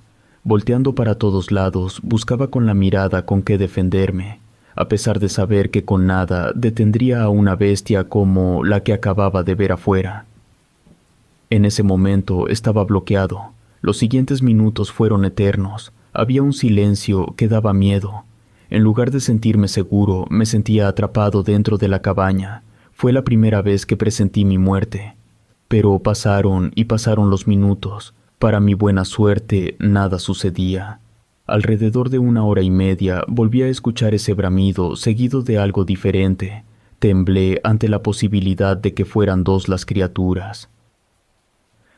[SPEAKER 1] Volteando para todos lados, buscaba con la mirada con qué defenderme, a pesar de saber que con nada detendría a una bestia como la que acababa de ver afuera. En ese momento estaba bloqueado. Los siguientes minutos fueron eternos. Había un silencio que daba miedo. En lugar de sentirme seguro, me sentía atrapado dentro de la cabaña. Fue la primera vez que presentí mi muerte. Pero pasaron y pasaron los minutos. Para mi buena suerte, nada sucedía. Alrededor de 1 hora y media volví a escuchar ese bramido seguido de algo diferente. Temblé ante la posibilidad de que fueran dos las criaturas.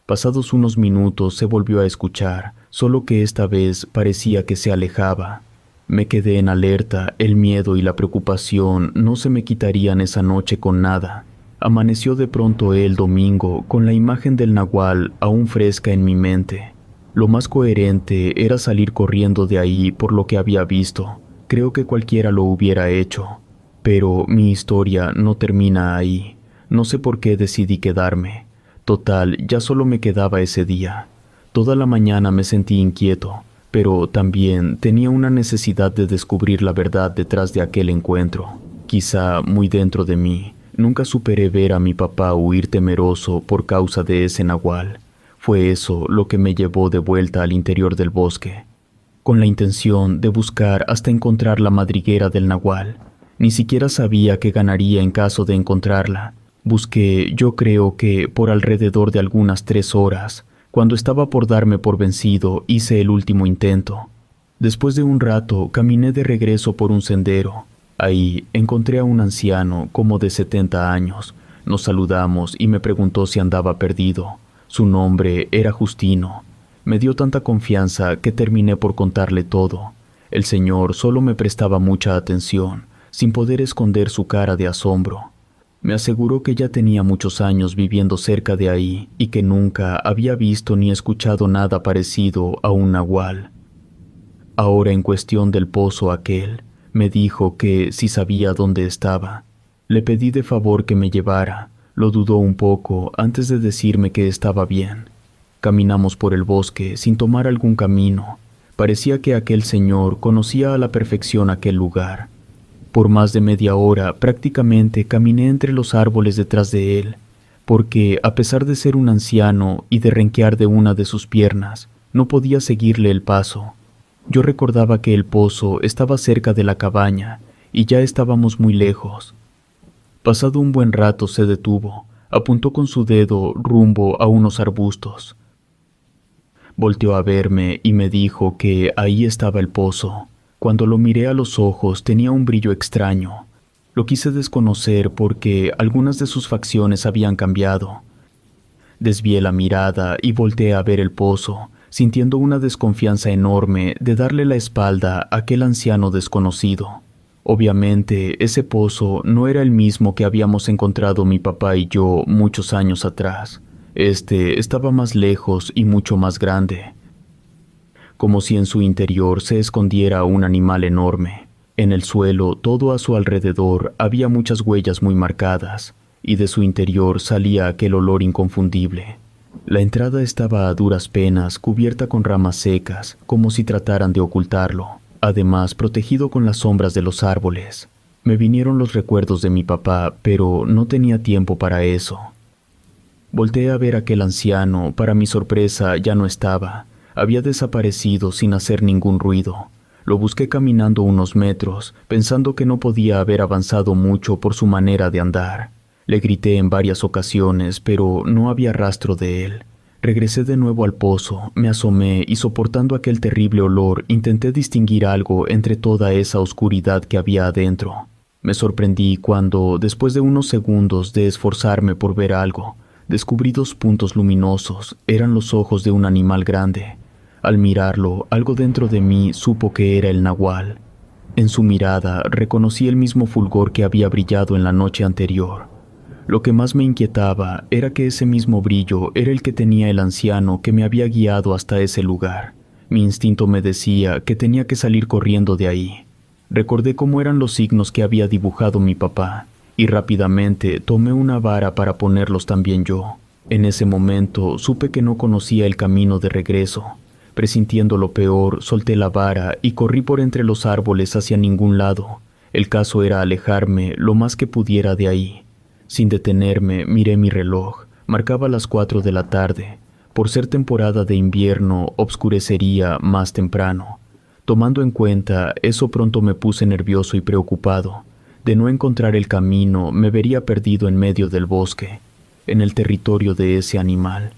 [SPEAKER 1] Pasados unos minutos se volvió a escuchar, solo que esta vez parecía que se alejaba. Me quedé en alerta, el miedo y la preocupación no se me quitarían esa noche con nada. Amaneció de pronto el domingo con la imagen del nahual aún fresca en mi mente. Lo más coherente era salir corriendo de ahí por lo que había visto. Creo que cualquiera lo hubiera hecho. Pero mi historia no termina ahí. No sé por qué decidí quedarme. Total, ya solo me quedaba ese día. Toda la mañana me sentí inquieto, pero también tenía una necesidad de descubrir la verdad detrás de aquel encuentro. Quizá muy dentro de mí, nunca superé ver a mi papá huir temeroso por causa de ese nahual. Fue eso lo que me llevó de vuelta al interior del bosque, con la intención de buscar hasta encontrar la madriguera del nahual. Ni siquiera sabía qué ganaría en caso de encontrarla. Busqué, yo creo que por alrededor de algunas 3 horas. Cuando estaba por darme por vencido, hice el último intento. Después de un rato, caminé de regreso por un sendero. Ahí encontré a un anciano, como de 70 años. Nos saludamos y me preguntó si andaba perdido. Su nombre era Justino. Me dio tanta confianza que terminé por contarle todo. El señor solo me prestaba mucha atención, sin poder esconder su cara de asombro. Me aseguró que ya tenía muchos años viviendo cerca de ahí y que nunca había visto ni escuchado nada parecido a un nahual. Ahora, en cuestión del pozo aquel, me dijo que si sabía dónde estaba. Le pedí de favor que me llevara. Lo dudó un poco antes de decirme que estaba bien. Caminamos por el bosque sin tomar algún camino. Parecía que aquel señor conocía a la perfección aquel lugar. Por más de media hora prácticamente caminé entre los árboles detrás de él, porque a pesar de ser un anciano y de renquear de una de sus piernas, no podía seguirle el paso. Yo recordaba que el pozo estaba cerca de la cabaña y ya estábamos muy lejos. Pasado un buen rato se detuvo, apuntó con su dedo rumbo a unos arbustos. Volteó a verme y me dijo que ahí estaba el pozo. Cuando lo miré a los ojos tenía un brillo extraño. Lo quise desconocer porque algunas de sus facciones habían cambiado. Desvié la mirada y volteé a ver el pozo, sintiendo una desconfianza enorme de darle la espalda a aquel anciano desconocido. Obviamente, ese pozo no era el mismo que habíamos encontrado mi papá y yo muchos años atrás. Este estaba más lejos y mucho más grande, como si en su interior se escondiera un animal enorme. En el suelo, todo a su alrededor, había muchas huellas muy marcadas, y de su interior salía aquel olor inconfundible. La entrada estaba a duras penas cubierta con ramas secas, como si trataran de ocultarlo, además protegido con las sombras de los árboles. Me vinieron los recuerdos de mi papá, pero no tenía tiempo para eso. Volteé a ver a aquel anciano. Para mi sorpresa ya no estaba. Había desaparecido sin hacer ningún ruido. Lo busqué caminando unos metros, pensando que no podía haber avanzado mucho por su manera de andar. Le grité en varias ocasiones, pero no había rastro de él. Regresé de nuevo al pozo, me asomé y soportando aquel terrible olor, intenté distinguir algo entre toda esa oscuridad que había adentro. Me sorprendí cuando, después de unos segundos de esforzarme por ver algo, descubrí dos puntos luminosos. Eran los ojos de un animal grande. Al mirarlo, algo dentro de mí supo que era el nahual. En su mirada reconocí el mismo fulgor que había brillado en la noche anterior. Lo que más me inquietaba era que ese mismo brillo era el que tenía el anciano que me había guiado hasta ese lugar. Mi instinto me decía que tenía que salir corriendo de ahí. Recordé cómo eran los signos que había dibujado mi papá, y rápidamente tomé una vara para ponerlos también yo. En ese momento supe que no conocía el camino de regreso. Presintiendo lo peor, solté la vara y corrí por entre los árboles hacia ningún lado. El caso era alejarme lo más que pudiera de ahí. Sin detenerme, miré mi reloj. Marcaba las 4 de la tarde. Por ser temporada de invierno, obscurecería más temprano. Tomando en cuenta eso, pronto me puse nervioso y preocupado. De no encontrar el camino, me vería perdido en medio del bosque, en el territorio de ese animal.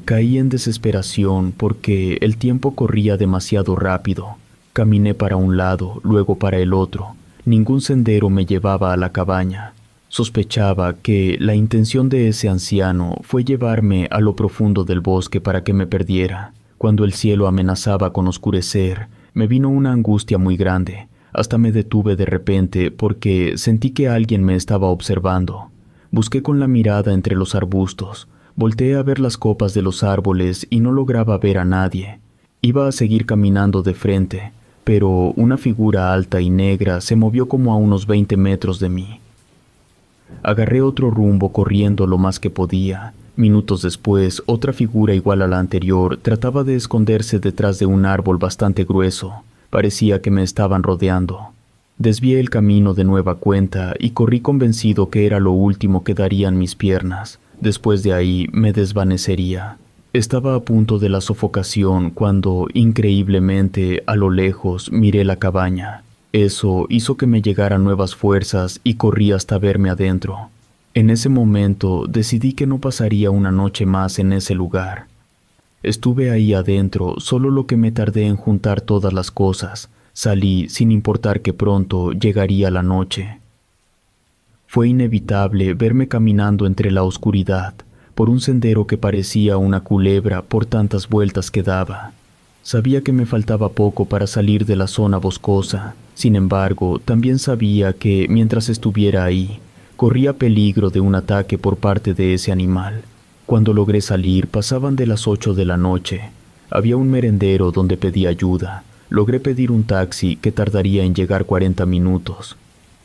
[SPEAKER 1] Caí en desesperación porque el tiempo corría demasiado rápido. Caminé para un lado, luego para el otro. Ningún sendero me llevaba a la cabaña. Sospechaba que la intención de ese anciano fue llevarme a lo profundo del bosque para que me perdiera. Cuando el cielo amenazaba con oscurecer, me vino una angustia muy grande. Hasta me detuve de repente porque sentí que alguien me estaba observando. Busqué con la mirada entre los arbustos. Volteé a ver las copas de los árboles y no lograba ver a nadie. Iba a seguir caminando de frente, pero una figura alta y negra se movió como a unos 20 metros de mí. Agarré otro rumbo corriendo lo más que podía. Minutos después, otra figura igual a la anterior trataba de esconderse detrás de un árbol bastante grueso. Parecía que me estaban rodeando. Desvié el camino de nueva cuenta y corrí convencido que era lo último que darían mis piernas. Después de ahí me desvanecería. Estaba a punto de la sofocación cuando, increíblemente, a lo lejos miré la cabaña. Eso hizo que me llegaran nuevas fuerzas y corrí hasta verme adentro. En ese momento decidí que no pasaría una noche más en ese lugar. Estuve ahí adentro solo lo que me tardé en juntar todas las cosas. Salí sin importar que pronto llegaría la noche. Fue inevitable verme caminando entre la oscuridad, por un sendero que parecía una culebra por tantas vueltas que daba. Sabía que me faltaba poco para salir de la zona boscosa. Sin embargo, también sabía que, mientras estuviera ahí, corría peligro de un ataque por parte de ese animal. Cuando logré salir, pasaban de las 8 de la noche. Había un merendero donde pedí ayuda. Logré pedir un taxi que tardaría en llegar 40 minutos.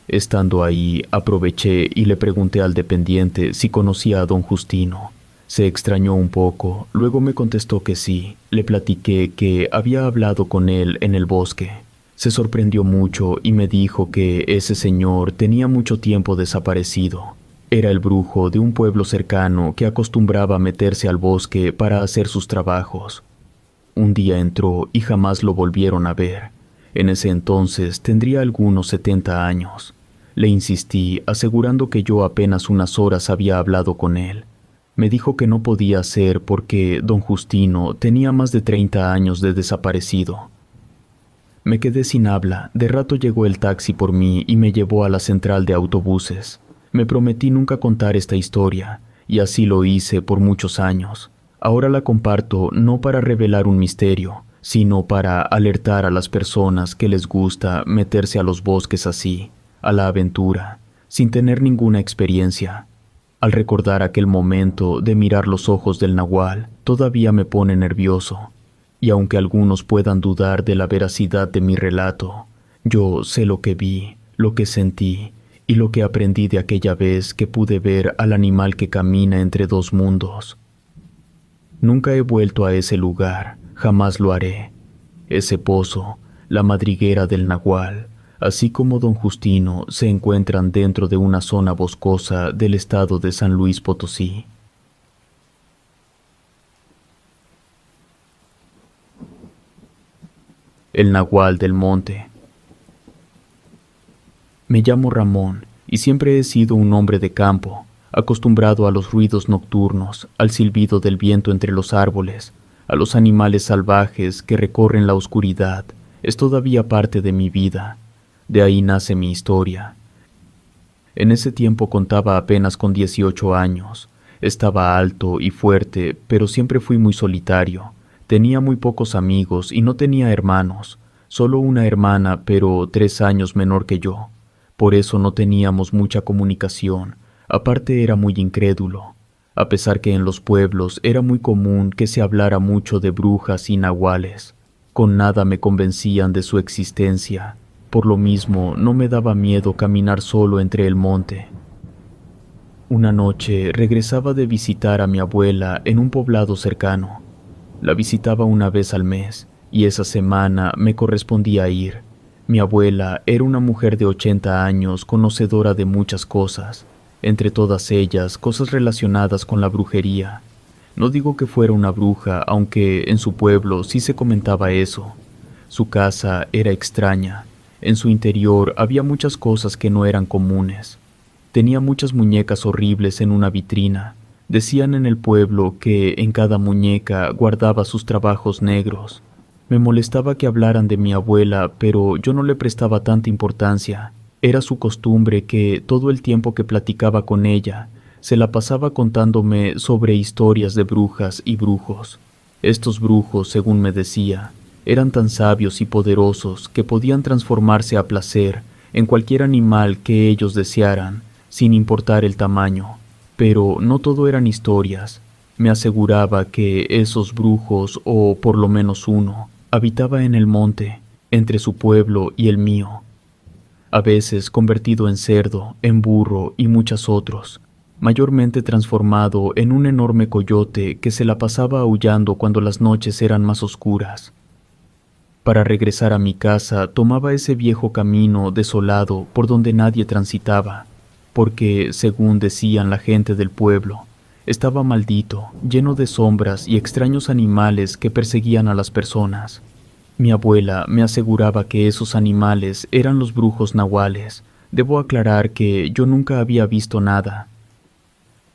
[SPEAKER 1] Estando ahí, aproveché y le pregunté al dependiente si conocía a don Justino. Se extrañó un poco, luego me contestó que sí. Le platiqué que había hablado con él en el bosque. Se sorprendió mucho y me dijo que ese señor tenía mucho tiempo desaparecido. Era el brujo de un pueblo cercano que acostumbraba a meterse al bosque para hacer sus trabajos. Un día entró y jamás lo volvieron a ver. En ese entonces tendría algunos 70 años. Le insistí, asegurando que yo apenas unas horas había hablado con él. Me dijo que no podía ser porque don Justino tenía más de 30 años de desaparecido. Me quedé sin habla. De rato llegó el taxi por mí y me llevó a la central de autobuses. Me prometí nunca contar esta historia, y así lo hice por muchos años. Ahora la comparto no para revelar un misterio, sino para alertar a las personas que les gusta meterse a los bosques así, a la aventura, sin tener ninguna experiencia. Al recordar aquel momento de mirar los ojos del nahual, todavía me pone nervioso. Y aunque algunos puedan dudar de la veracidad de mi relato, yo sé lo que vi, lo que sentí y lo que aprendí de aquella vez que pude ver al animal que camina entre dos mundos. Nunca he vuelto a ese lugar, jamás lo haré. Ese pozo, la madriguera del nahual, así como don Justino, se encuentran dentro de una zona boscosa del estado de San Luis Potosí. El nahual del monte. Me llamo Ramón y siempre he sido un hombre de campo, acostumbrado a los ruidos nocturnos, al silbido del viento entre los árboles, a los animales salvajes que recorren la oscuridad. Es todavía parte de mi vida. De ahí nace mi historia. En ese tiempo contaba apenas con 18 años. Estaba alto y fuerte, pero siempre fui muy solitario. Tenía muy pocos amigos y no tenía hermanos. Solo una hermana, pero 3 años menor que yo. Por eso no teníamos mucha comunicación. Aparte era muy incrédulo. A pesar que en los pueblos era muy común que se hablara mucho de brujas y nahuales. Con nada me convencían de su existencia. Por lo mismo, no me daba miedo caminar solo entre el monte. Una noche regresaba de visitar a mi abuela en un poblado cercano. La visitaba una vez al mes, y esa semana me correspondía ir. Mi abuela era una mujer de 80 años, conocedora de muchas cosas, entre todas ellas cosas relacionadas con la brujería. No digo que fuera una bruja, aunque en su pueblo sí se comentaba eso. Su casa era extraña. En su interior había muchas cosas que no eran comunes. Tenía muchas muñecas horribles en una vitrina. Decían en el pueblo que en cada muñeca guardaba sus trabajos negros. Me molestaba que hablaran de mi abuela, pero yo no le prestaba tanta importancia. Era su costumbre que todo el tiempo que platicaba con ella, se la pasaba contándome sobre historias de brujas y brujos. Estos brujos, según me decía, eran tan sabios y poderosos que podían transformarse a placer en cualquier animal que ellos desearan, sin importar el tamaño. Pero no todo eran historias. Me aseguraba que esos brujos, o por lo menos uno, habitaba en el monte, entre su pueblo y el mío. A veces convertido en cerdo, en burro y muchos otros, mayormente transformado en un enorme coyote que se la pasaba aullando cuando las noches eran más oscuras. Para regresar a mi casa tomaba ese viejo camino desolado por donde nadie transitaba, porque, según decían la gente del pueblo, estaba maldito, lleno de sombras y extraños animales que perseguían a las personas. Mi abuela me aseguraba que esos animales eran los brujos nahuales. Debo aclarar que yo nunca había visto nada.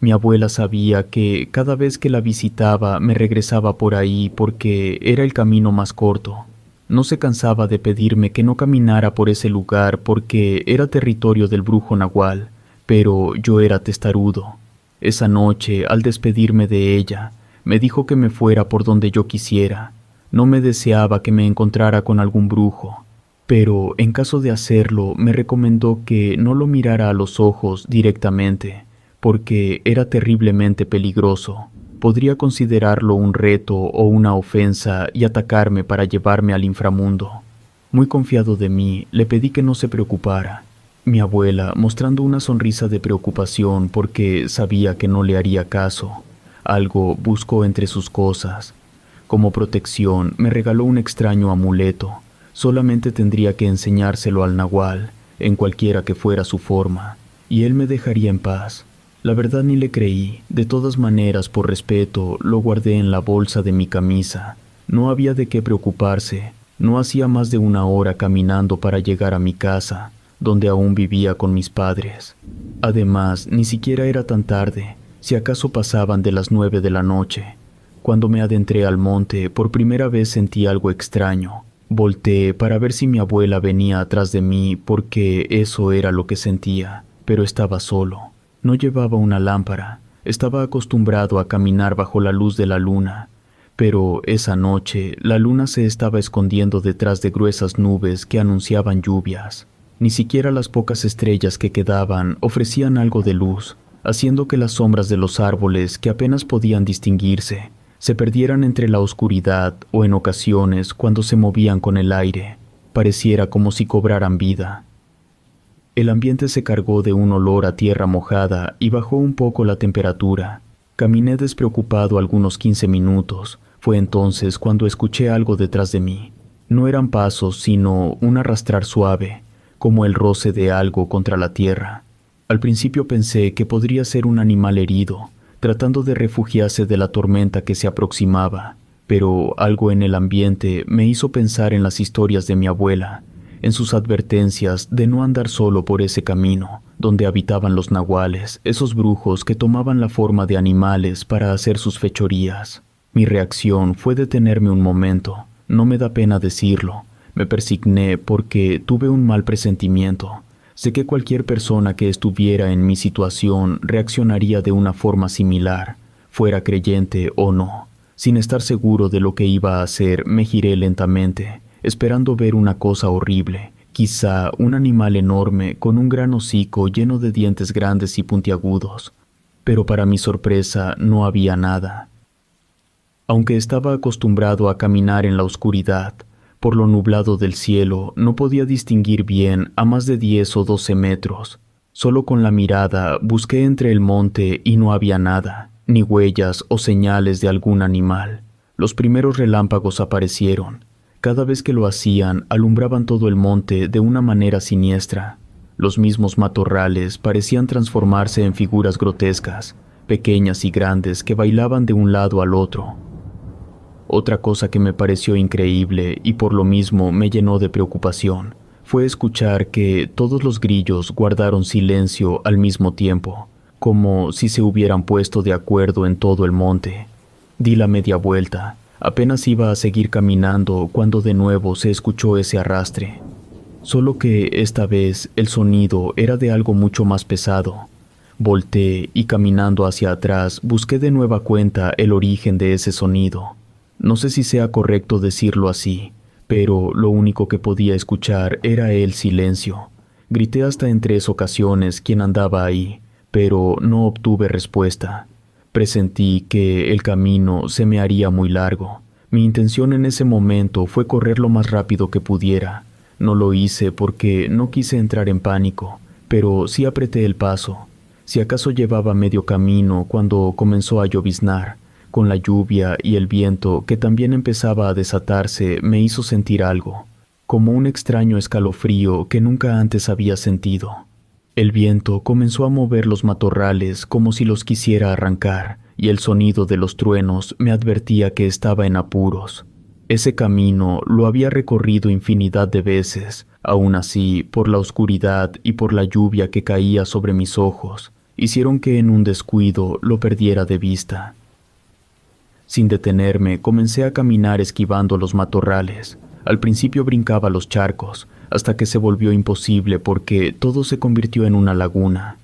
[SPEAKER 1] Mi abuela sabía que cada vez que la visitaba me regresaba por ahí porque era el camino más corto. No se cansaba de pedirme que no caminara por ese lugar porque era territorio del brujo nahual, pero yo era testarudo. Esa noche, al despedirme de ella, me dijo que me fuera por donde yo quisiera. No me deseaba que me encontrara con algún brujo, pero en caso de hacerlo me recomendó que no lo mirara a los ojos directamente, porque era terriblemente peligroso. Podría considerarlo un reto o una ofensa y atacarme para llevarme al inframundo. Muy confiado de mí, le pedí que no se preocupara. Mi abuela, mostrando una sonrisa de preocupación porque sabía que no le haría caso, algo buscó entre sus cosas. Como protección, me regaló un extraño amuleto. Solamente tendría que enseñárselo al nahual, en cualquiera que fuera su forma, y él me dejaría en paz. La verdad ni le creí. De todas maneras, por respeto, lo guardé en la bolsa de mi camisa. No había de qué preocuparse. No hacía más de 1 hora caminando para llegar a mi casa, donde aún vivía con mis padres. Además, ni siquiera era tan tarde, si acaso pasaban de las 9 de la noche. Cuando me adentré al monte, por primera vez sentí algo extraño. Volteé para ver si mi abuela venía atrás de mí, porque eso era lo que sentía, pero estaba solo. No llevaba una lámpara. Estaba acostumbrado a caminar bajo la luz de la luna, pero esa noche la luna se estaba escondiendo detrás de gruesas nubes que anunciaban lluvias. Ni siquiera las pocas estrellas que quedaban ofrecían algo de luz, haciendo que las sombras de los árboles, que apenas podían distinguirse, se perdieran entre la oscuridad o en ocasiones, cuando se movían con el aire, pareciera como si cobraran vida. El ambiente se cargó de un olor a tierra mojada y bajó un poco la temperatura. Caminé despreocupado algunos 15 minutos. Fue entonces cuando escuché algo detrás de mí. No eran pasos, sino un arrastrar suave, como el roce de algo contra la tierra. Al principio pensé que podría ser un animal herido, tratando de refugiarse de la tormenta que se aproximaba, pero algo en el ambiente me hizo pensar en las historias de mi abuela, en sus advertencias de no andar solo por ese camino, donde habitaban los nahuales, esos brujos que tomaban la forma de animales para hacer sus fechorías. Mi reacción fue detenerme un momento. No me da pena decirlo. Me persigné porque tuve un mal presentimiento. Sé que cualquier persona que estuviera en mi situación reaccionaría de una forma similar, fuera creyente o no. Sin estar seguro de lo que iba a hacer, me giré lentamente, esperando ver una cosa horrible, quizá un animal enorme con un gran hocico lleno de dientes grandes y puntiagudos. Pero para mi sorpresa no había nada. Aunque estaba acostumbrado a caminar en la oscuridad, por lo nublado del cielo no podía distinguir bien a más de 10 o 12 metros. Solo con la mirada busqué entre el monte y no había nada, ni huellas o señales de algún animal. Los primeros relámpagos aparecieron. Cada vez que lo hacían, alumbraban todo el monte de una manera siniestra. Los mismos matorrales parecían transformarse en figuras grotescas, pequeñas y grandes que bailaban de un lado al otro. Otra cosa que me pareció increíble y por lo mismo me llenó de preocupación fue escuchar que todos los grillos guardaron silencio al mismo tiempo, como si se hubieran puesto de acuerdo en todo el monte. Di la media vuelta. Apenas iba a seguir caminando cuando de nuevo se escuchó ese arrastre. Solo que esta vez el sonido era de algo mucho más pesado. Volté y caminando hacia atrás busqué de nueva cuenta el origen de ese sonido. No sé si sea correcto decirlo así, pero lo único que podía escuchar era el silencio. Grité hasta en 3 ocasiones quién andaba ahí, pero no obtuve respuesta. Presentí que el camino se me haría muy largo. Mi intención en ese momento fue correr lo más rápido que pudiera. No lo hice porque no quise entrar en pánico, pero sí apreté el paso. Si acaso llevaba medio camino cuando comenzó a lloviznar. Con la lluvia y el viento que también empezaba a desatarse me hizo sentir algo, como un extraño escalofrío que nunca antes había sentido. El viento comenzó a mover los matorrales como si los quisiera arrancar, y el sonido de los truenos me advertía que estaba en apuros. Ese camino lo había recorrido infinidad de veces. Aún así, por la oscuridad y por la lluvia que caía sobre mis ojos, hicieron que en un descuido lo perdiera de vista. Sin detenerme, comencé a caminar esquivando los matorrales. Al principio brincaba los charcos, hasta que se volvió imposible porque todo se convirtió en una laguna.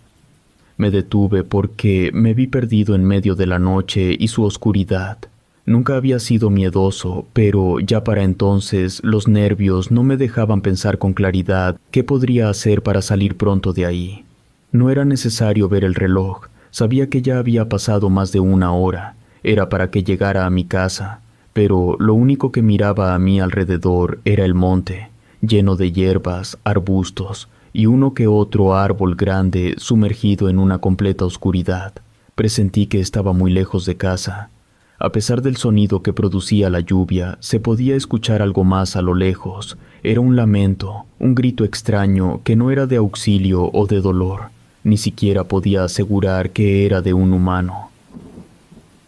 [SPEAKER 1] Me detuve porque me vi perdido en medio de la noche y su oscuridad. Nunca había sido miedoso, pero ya para entonces los nervios no me dejaban pensar con claridad qué podría hacer para salir pronto de ahí. No era necesario ver el reloj, sabía que ya había pasado más de 1 hora. Era para que llegara a mi casa, pero lo único que miraba a mi alrededor era el monte, lleno de hierbas, arbustos y uno que otro árbol grande sumergido en una completa oscuridad. Presentí que estaba muy lejos de casa. A pesar del sonido que producía la lluvia, se podía escuchar algo más a lo lejos. Era un lamento, un grito extraño que no era de auxilio o de dolor. Ni siquiera podía asegurar que era de un humano.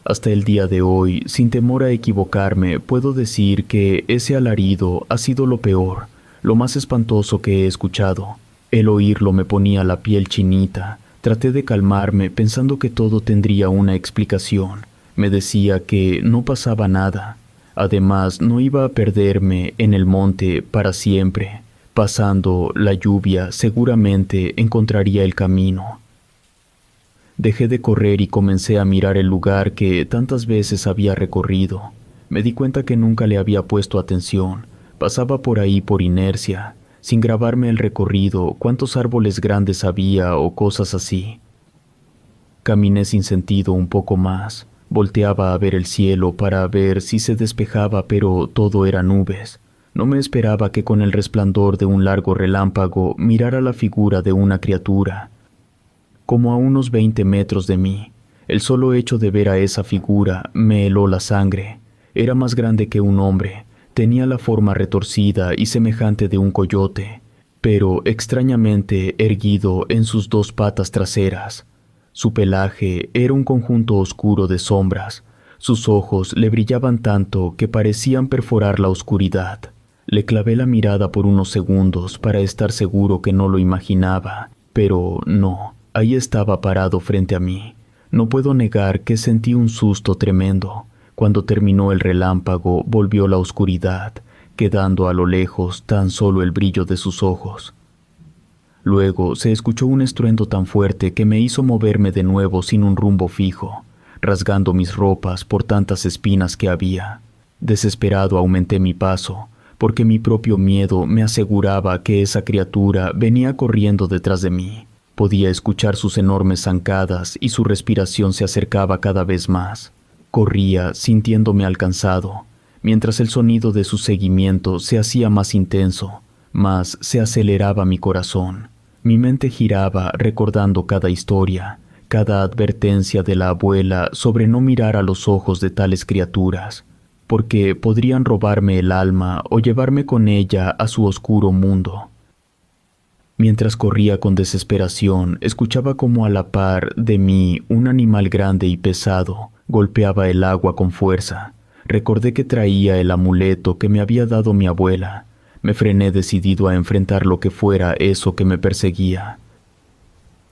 [SPEAKER 1] Hasta el día de hoy, sin temor a equivocarme, puedo decir que ese alarido ha sido lo peor, lo más espantoso que he escuchado. El oírlo me ponía la piel chinita. Traté de calmarme pensando que todo tendría una explicación. Me decía que no pasaba nada. Además, no iba a perderme en el monte para siempre. Pasando la lluvia, seguramente encontraría el camino. Dejé de correr y comencé a mirar el lugar que tantas veces había recorrido. Me di cuenta que nunca le había puesto atención. Pasaba por ahí por inercia, sin grabarme el recorrido, cuántos árboles grandes había o cosas así. Caminé sin sentido un poco más. Volteaba a ver el cielo para ver si se despejaba, pero todo era nubes. No me esperaba que con el resplandor de un largo relámpago mirara la figura de una criatura. Como a unos 20 metros de mí. El solo hecho de ver a esa figura me heló la sangre. Era más grande que un hombre, tenía la forma retorcida y semejante de un coyote, pero extrañamente erguido en sus 2 patas traseras. Su pelaje era un conjunto oscuro de sombras. Sus ojos le brillaban tanto que parecían perforar la oscuridad. Le clavé la mirada por unos segundos para estar seguro que no lo imaginaba, pero no. Ahí estaba parado frente a mí. No puedo negar que sentí un susto tremendo. Cuando terminó el relámpago, volvió la oscuridad. quedando a lo lejos tan solo el brillo de sus ojos. Luego se escuchó un estruendo tan fuerte que me hizo moverme de nuevo sin un rumbo fijo, rasgando mis ropas por tantas espinas que había. Desesperado aumenté mi paso, porque mi propio miedo me aseguraba que esa criatura venía corriendo detrás de mí. Podía escuchar sus enormes zancadas y su respiración se acercaba cada vez más. Corría sintiéndome alcanzado, mientras el sonido de su seguimiento se hacía más intenso, más se aceleraba mi corazón. Mi mente giraba recordando cada historia, cada advertencia de la abuela sobre no mirar a los ojos de tales criaturas, porque podrían robarme el alma o llevarme con ella a su oscuro mundo. Mientras corría con desesperación, escuchaba como a la par de mí un animal grande y pesado golpeaba el agua con fuerza. Recordé que traía el amuleto que me había dado mi abuela. Me frené decidido a enfrentar lo que fuera eso que me perseguía.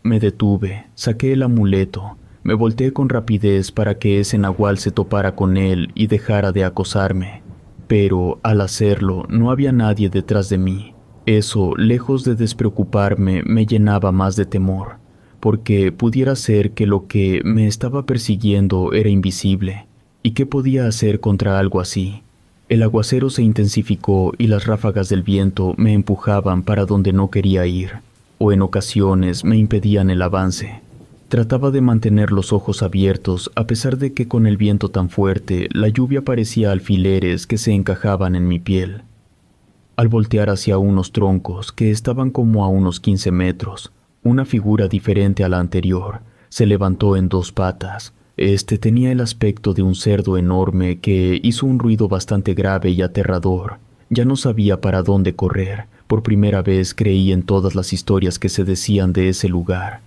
[SPEAKER 1] Me detuve, saqué el amuleto, me volteé con rapidez para que ese nahual se topara con él y dejara de acosarme. Pero, al hacerlo, no había nadie detrás de mí. Eso, lejos de despreocuparme, me llenaba más de temor, porque pudiera ser que lo que me estaba persiguiendo era invisible. ¿Y qué podía hacer contra algo así? El aguacero se intensificó y las ráfagas del viento me empujaban para donde no quería ir, o en ocasiones me impedían el avance. Trataba de mantener los ojos abiertos a pesar de que con el viento tan fuerte la lluvia parecía alfileres que se encajaban en mi piel. Al voltear hacia unos troncos que estaban como a unos 15 metros, una figura diferente a la anterior se levantó en dos patas. Este tenía el aspecto de un cerdo enorme que hizo un ruido bastante grave y aterrador. Ya no sabía para dónde correr. Por primera vez creí en todas las historias que se decían de ese lugar.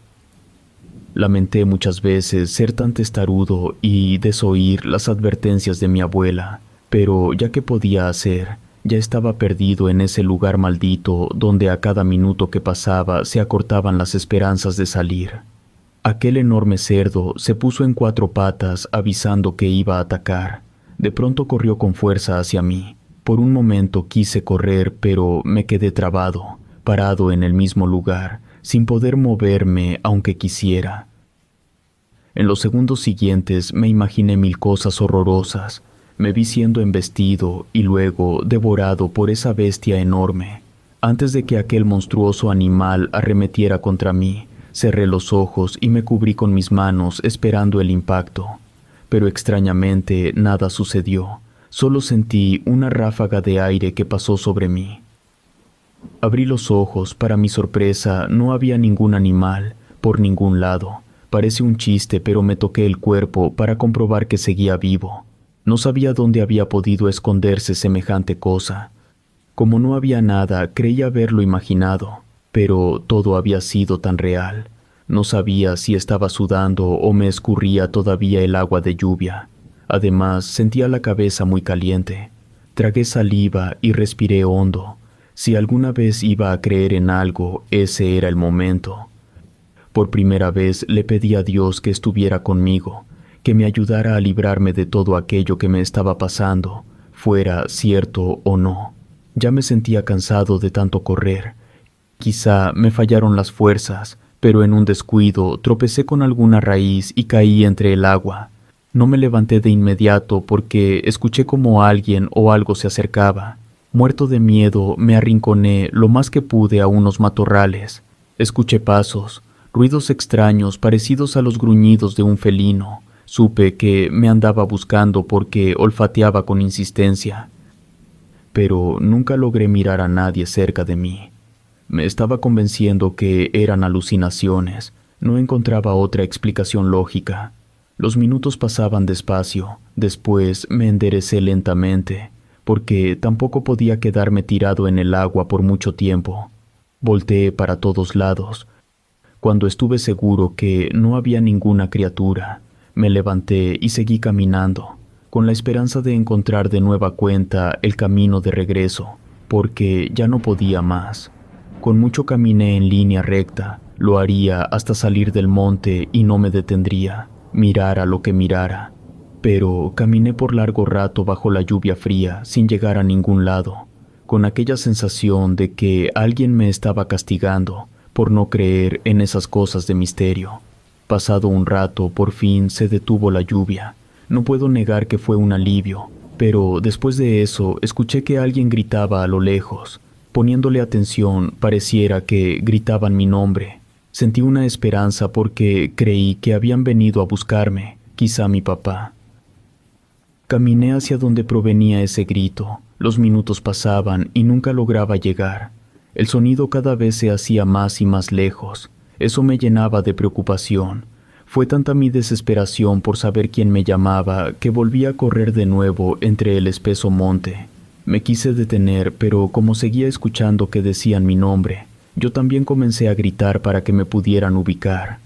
[SPEAKER 1] Lamenté muchas veces ser tan testarudo y desoír las advertencias de mi abuela, pero ya que podía hacer, ya estaba perdido en ese lugar maldito donde a cada minuto que pasaba se acortaban las esperanzas de salir. Aquel enorme cerdo se puso en cuatro patas avisando que iba a atacar. De pronto corrió con fuerza hacia mí. Por un momento quise correr, pero me quedé trabado, parado en el mismo lugar, sin poder moverme aunque quisiera. En los segundos siguientes me imaginé mil cosas horrorosas. Me vi siendo embestido y luego devorado por esa bestia enorme. Antes de que aquel monstruoso animal arremetiera contra mí, cerré los ojos y me cubrí con mis manos esperando el impacto. Pero extrañamente nada sucedió. Solo sentí una ráfaga de aire que pasó sobre mí. Abrí los ojos. Para mi sorpresa, no había ningún animal, por ningún lado. Parece un chiste, pero me toqué el cuerpo para comprobar que seguía vivo. No sabía dónde había podido esconderse semejante cosa. Como no había nada, creí haberlo imaginado, pero todo había sido tan real. No sabía si estaba sudando o me escurría todavía el agua de lluvia. Además, sentía la cabeza muy caliente. Tragué saliva y respiré hondo. Si alguna vez iba a creer en algo, ese era el momento. Por primera vez le pedí a Dios que estuviera conmigo, que me ayudara a librarme de todo aquello que me estaba pasando, fuera cierto o no. Ya me sentía cansado de tanto correr. Quizá me fallaron las fuerzas, pero en un descuido tropecé con alguna raíz y caí entre el agua. No me levanté de inmediato porque escuché como alguien o algo se acercaba. Muerto de miedo, me arrinconé lo más que pude a unos matorrales. Escuché pasos, ruidos extraños parecidos a los gruñidos de un felino. Supe que me andaba buscando porque olfateaba con insistencia. Pero nunca logré mirar a nadie cerca de mí. Me estaba convenciendo que eran alucinaciones. No encontraba otra explicación lógica. Los minutos pasaban despacio. Después me enderecé lentamente, porque tampoco podía quedarme tirado en el agua por mucho tiempo. Volteé para todos lados. Cuando estuve seguro que no había ninguna criatura, me levanté y seguí caminando, con la esperanza de encontrar de nueva cuenta el camino de regreso, porque ya no podía más. Con mucho caminé en línea recta, lo haría hasta salir del monte y no me detendría, mirara lo que mirara. Pero caminé por largo rato bajo la lluvia fría sin llegar a ningún lado. con aquella sensación de que alguien me estaba castigando por no creer en esas cosas de misterio. Pasado un rato, por fin se detuvo la lluvia. No puedo negar que fue un alivio, pero después de eso escuché que alguien gritaba a lo lejos. Poniéndole atención, pareciera que gritaban mi nombre. Sentí una esperanza porque creí que habían venido a buscarme, quizá mi papá. Caminé hacia donde provenía ese grito. Los minutos pasaban y nunca lograba llegar. El sonido cada vez se hacía más y más lejos. Eso me llenaba de preocupación. Fue tanta mi desesperación por saber quién me llamaba que volví a correr de nuevo entre el espeso monte. Me quise detener, pero como seguía escuchando que decían mi nombre, yo también comencé a gritar para que me pudieran ubicar.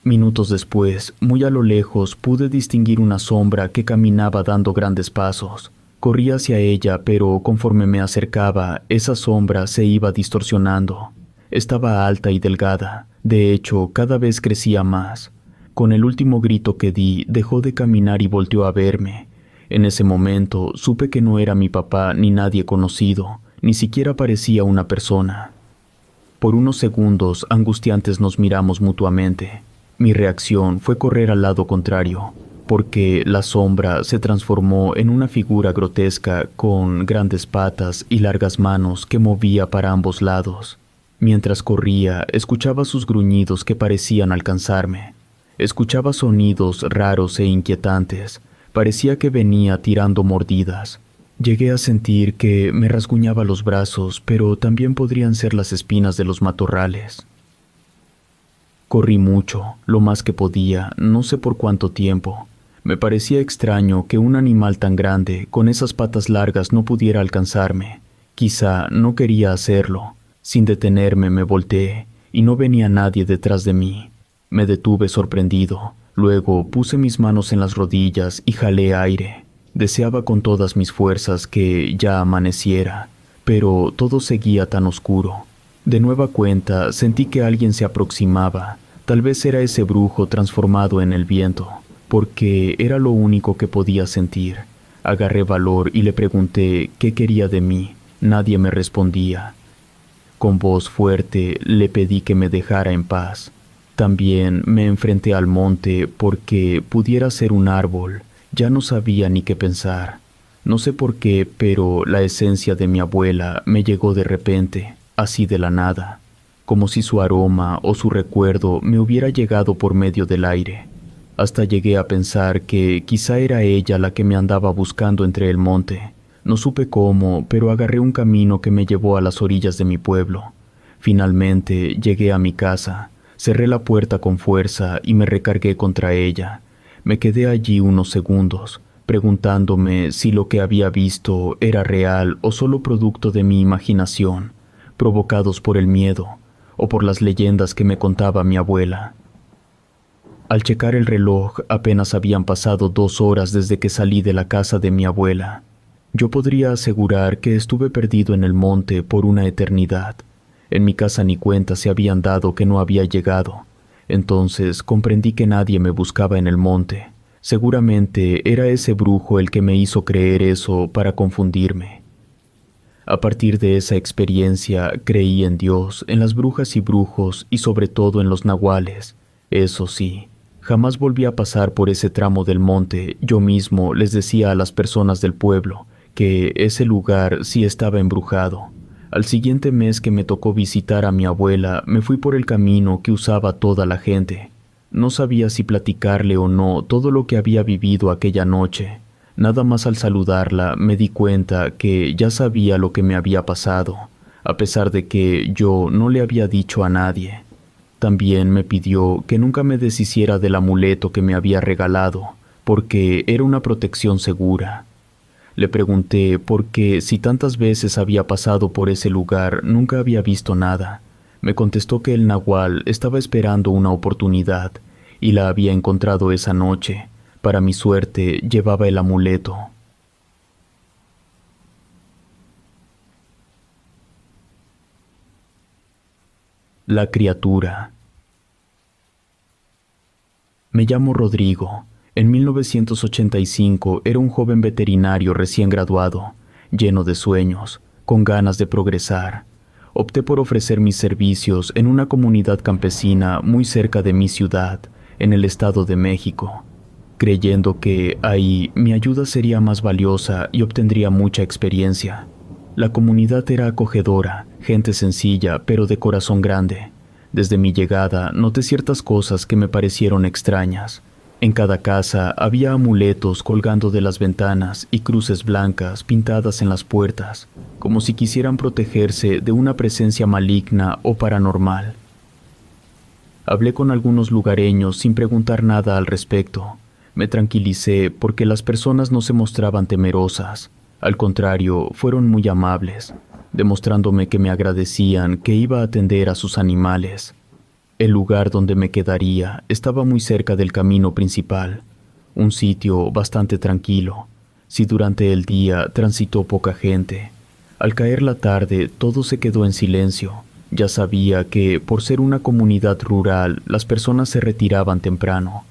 [SPEAKER 1] Minutos después, muy a lo lejos, pude distinguir una sombra que caminaba dando grandes pasos. Corrí hacia ella, pero conforme me acercaba, esa sombra se iba distorsionando. Estaba alta y delgada. De hecho, cada vez crecía más. Con el último grito que di, dejó de caminar y volteó a verme. En ese momento, supe que no era mi papá ni nadie conocido, ni siquiera parecía una persona. Por unos segundos angustiantes nos miramos mutuamente. Mi reacción fue correr al lado contrario, porque la sombra se transformó en una figura grotesca con grandes patas y largas manos que movía para ambos lados. Mientras corría, escuchaba sus gruñidos que parecían alcanzarme. Escuchaba sonidos raros e inquietantes. Parecía que venía tirando mordidas. Llegué a sentir que me rasguñaba los brazos, pero también podrían ser las espinas de los matorrales. Corrí mucho, lo más que podía, no sé por cuánto tiempo. Me parecía extraño que un animal tan grande, con esas patas largas, no pudiera alcanzarme. Quizá no quería hacerlo. Sin detenerme me volteé, y no venía nadie detrás de mí. Me detuve sorprendido. Luego puse mis manos en las rodillas y jalé aire. Deseaba con todas mis fuerzas que ya amaneciera, pero todo seguía tan oscuro. De nueva cuenta sentí que alguien se aproximaba. Tal vez era ese brujo transformado en el viento, porque era lo único que podía sentir. Agarré valor y le pregunté qué quería de mí. Nadie me respondía. Con voz fuerte le pedí que me dejara en paz. También me enfrenté al monte porque pudiera ser un árbol. Ya no sabía ni qué pensar. No sé por qué, pero la esencia de mi abuela me llegó de repente, así de la nada, como si su aroma o su recuerdo me hubiera llegado por medio del aire. Hasta llegué a pensar que quizá era ella la que me andaba buscando entre el monte. No supe cómo, pero agarré un camino que me llevó a las orillas de mi pueblo. Finalmente llegué a mi casa. Cerré la puerta con fuerza y me recargué contra ella. Me quedé allí unos segundos, preguntándome si lo que había visto era real o solo producto de mi imaginación, provocados por el miedo o por las leyendas que me contaba mi abuela. Al checar el reloj, apenas habían pasado 2 horas desde que salí de la casa de mi abuela. Yo podría asegurar que estuve perdido en el monte por una eternidad. En mi casa ni cuenta se habían dado que no había llegado. Entonces comprendí que nadie me buscaba en el monte. Seguramente era ese brujo el que me hizo creer eso para confundirme. A partir de esa experiencia creí en Dios, en las brujas y brujos y sobre todo en los nahuales. Eso sí, jamás volví a pasar por ese tramo del monte. Yo mismo les decía a las personas del pueblo que ese lugar sí estaba embrujado. Al siguiente mes que me tocó visitar a mi abuela, me fui por el camino que usaba toda la gente. No sabía si platicarle o no todo lo que había vivido aquella noche. Nada más al saludarla me di cuenta que ya sabía lo que me había pasado, a pesar de que yo no le había dicho a nadie. También me pidió que nunca me deshiciera del amuleto que me había regalado, porque era una protección segura. Le pregunté por qué, si tantas veces había pasado por ese lugar, nunca había visto nada. Me contestó que el nahual estaba esperando una oportunidad y la había encontrado esa noche. Para mi suerte, llevaba el amuleto. La criatura. Me llamo Rodrigo. En 1985 era un joven veterinario recién graduado, lleno de sueños. con ganas de progresar. Opté por ofrecer mis servicios en una comunidad campesina muy cerca de mi ciudad, en el Estado de México, creyendo que ahí mi ayuda sería más valiosa y obtendría mucha experiencia. La comunidad era acogedora, gente sencilla, pero de corazón grande. Desde mi llegada noté ciertas cosas que me parecieron extrañas. En cada casa había amuletos colgando de las ventanas y cruces blancas pintadas en las puertas, como si quisieran protegerse de una presencia maligna o paranormal. Hablé con algunos lugareños sin preguntar nada al respecto. Me tranquilicé porque las personas no se mostraban temerosas. Al contrario, fueron muy amables, demostrándome que me agradecían que iba a atender a sus animales. El lugar donde me quedaría estaba muy cerca del camino principal, un sitio bastante tranquilo. Si durante el día transitó poca gente, al caer la tarde todo se quedó en silencio. Ya sabía que, por ser una comunidad rural, las personas se retiraban temprano.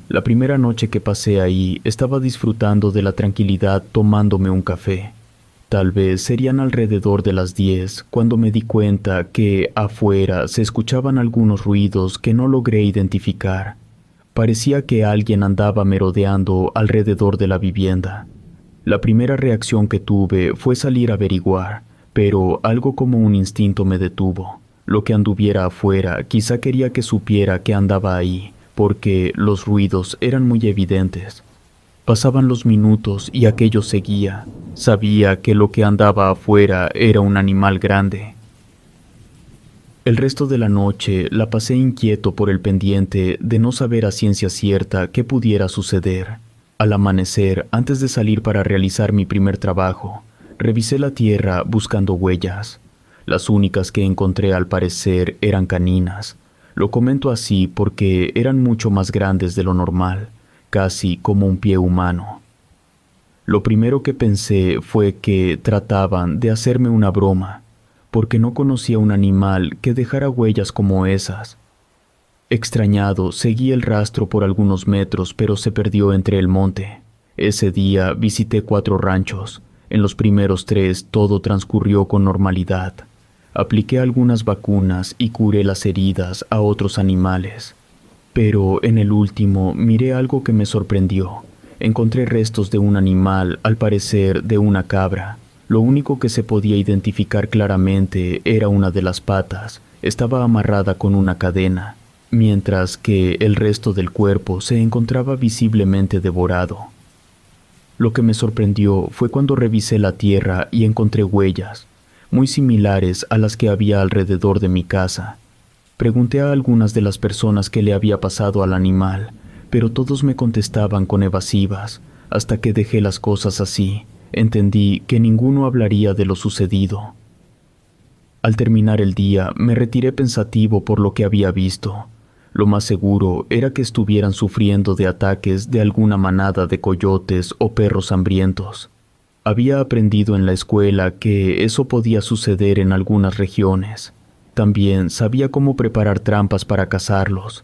[SPEAKER 1] La primera noche que pasé ahí estaba disfrutando de la tranquilidad tomándome un café. Tal vez serían alrededor de las 10 cuando me di cuenta que afuera se escuchaban algunos ruidos que no logré identificar. Parecía que alguien andaba merodeando alrededor de la vivienda. La primera reacción que tuve fue salir a averiguar, pero algo como un instinto me detuvo. Lo que anduviera afuera quizá quería que supiera que andaba ahí, porque los ruidos eran muy evidentes. Pasaban los minutos y aquello seguía. Sabía que lo que andaba afuera era un animal grande. El resto de la noche la pasé inquieto por el pendiente de no saber a ciencia cierta qué pudiera suceder. Al amanecer, antes de salir para realizar mi primer trabajo, revisé la tierra buscando huellas. Las únicas que encontré al parecer eran caninas. Lo comento así porque eran mucho más grandes de lo normal, casi como un pie humano. Lo primero que pensé fue que trataban de hacerme una broma, porque no conocía un animal que dejara huellas como esas. Extrañado, seguí el rastro por algunos metros, pero se perdió entre el monte. Ese día visité 4 ranchos. En los primeros 3 todo transcurrió con normalidad. Apliqué algunas vacunas y curé las heridas a otros animales. Pero en el último miré algo que me sorprendió. Encontré restos de un animal, al parecer de una cabra. Lo único que se podía identificar claramente era una de las patas. Estaba amarrada con una cadena, mientras que el resto del cuerpo se encontraba visiblemente devorado. Lo que me sorprendió fue cuando revisé la tierra y encontré huellas, muy similares a las que había alrededor de mi casa. Pregunté a algunas de las personas qué le había pasado al animal, pero todos me contestaban con evasivas. Hasta que dejé las cosas así, entendí que ninguno hablaría de lo sucedido. Al terminar el día, me retiré pensativo por lo que había visto. Lo más seguro era que estuvieran sufriendo de ataques de alguna manada de coyotes o perros hambrientos. Había aprendido en la escuela que eso podía suceder en algunas regiones. También sabía cómo preparar trampas para cazarlos.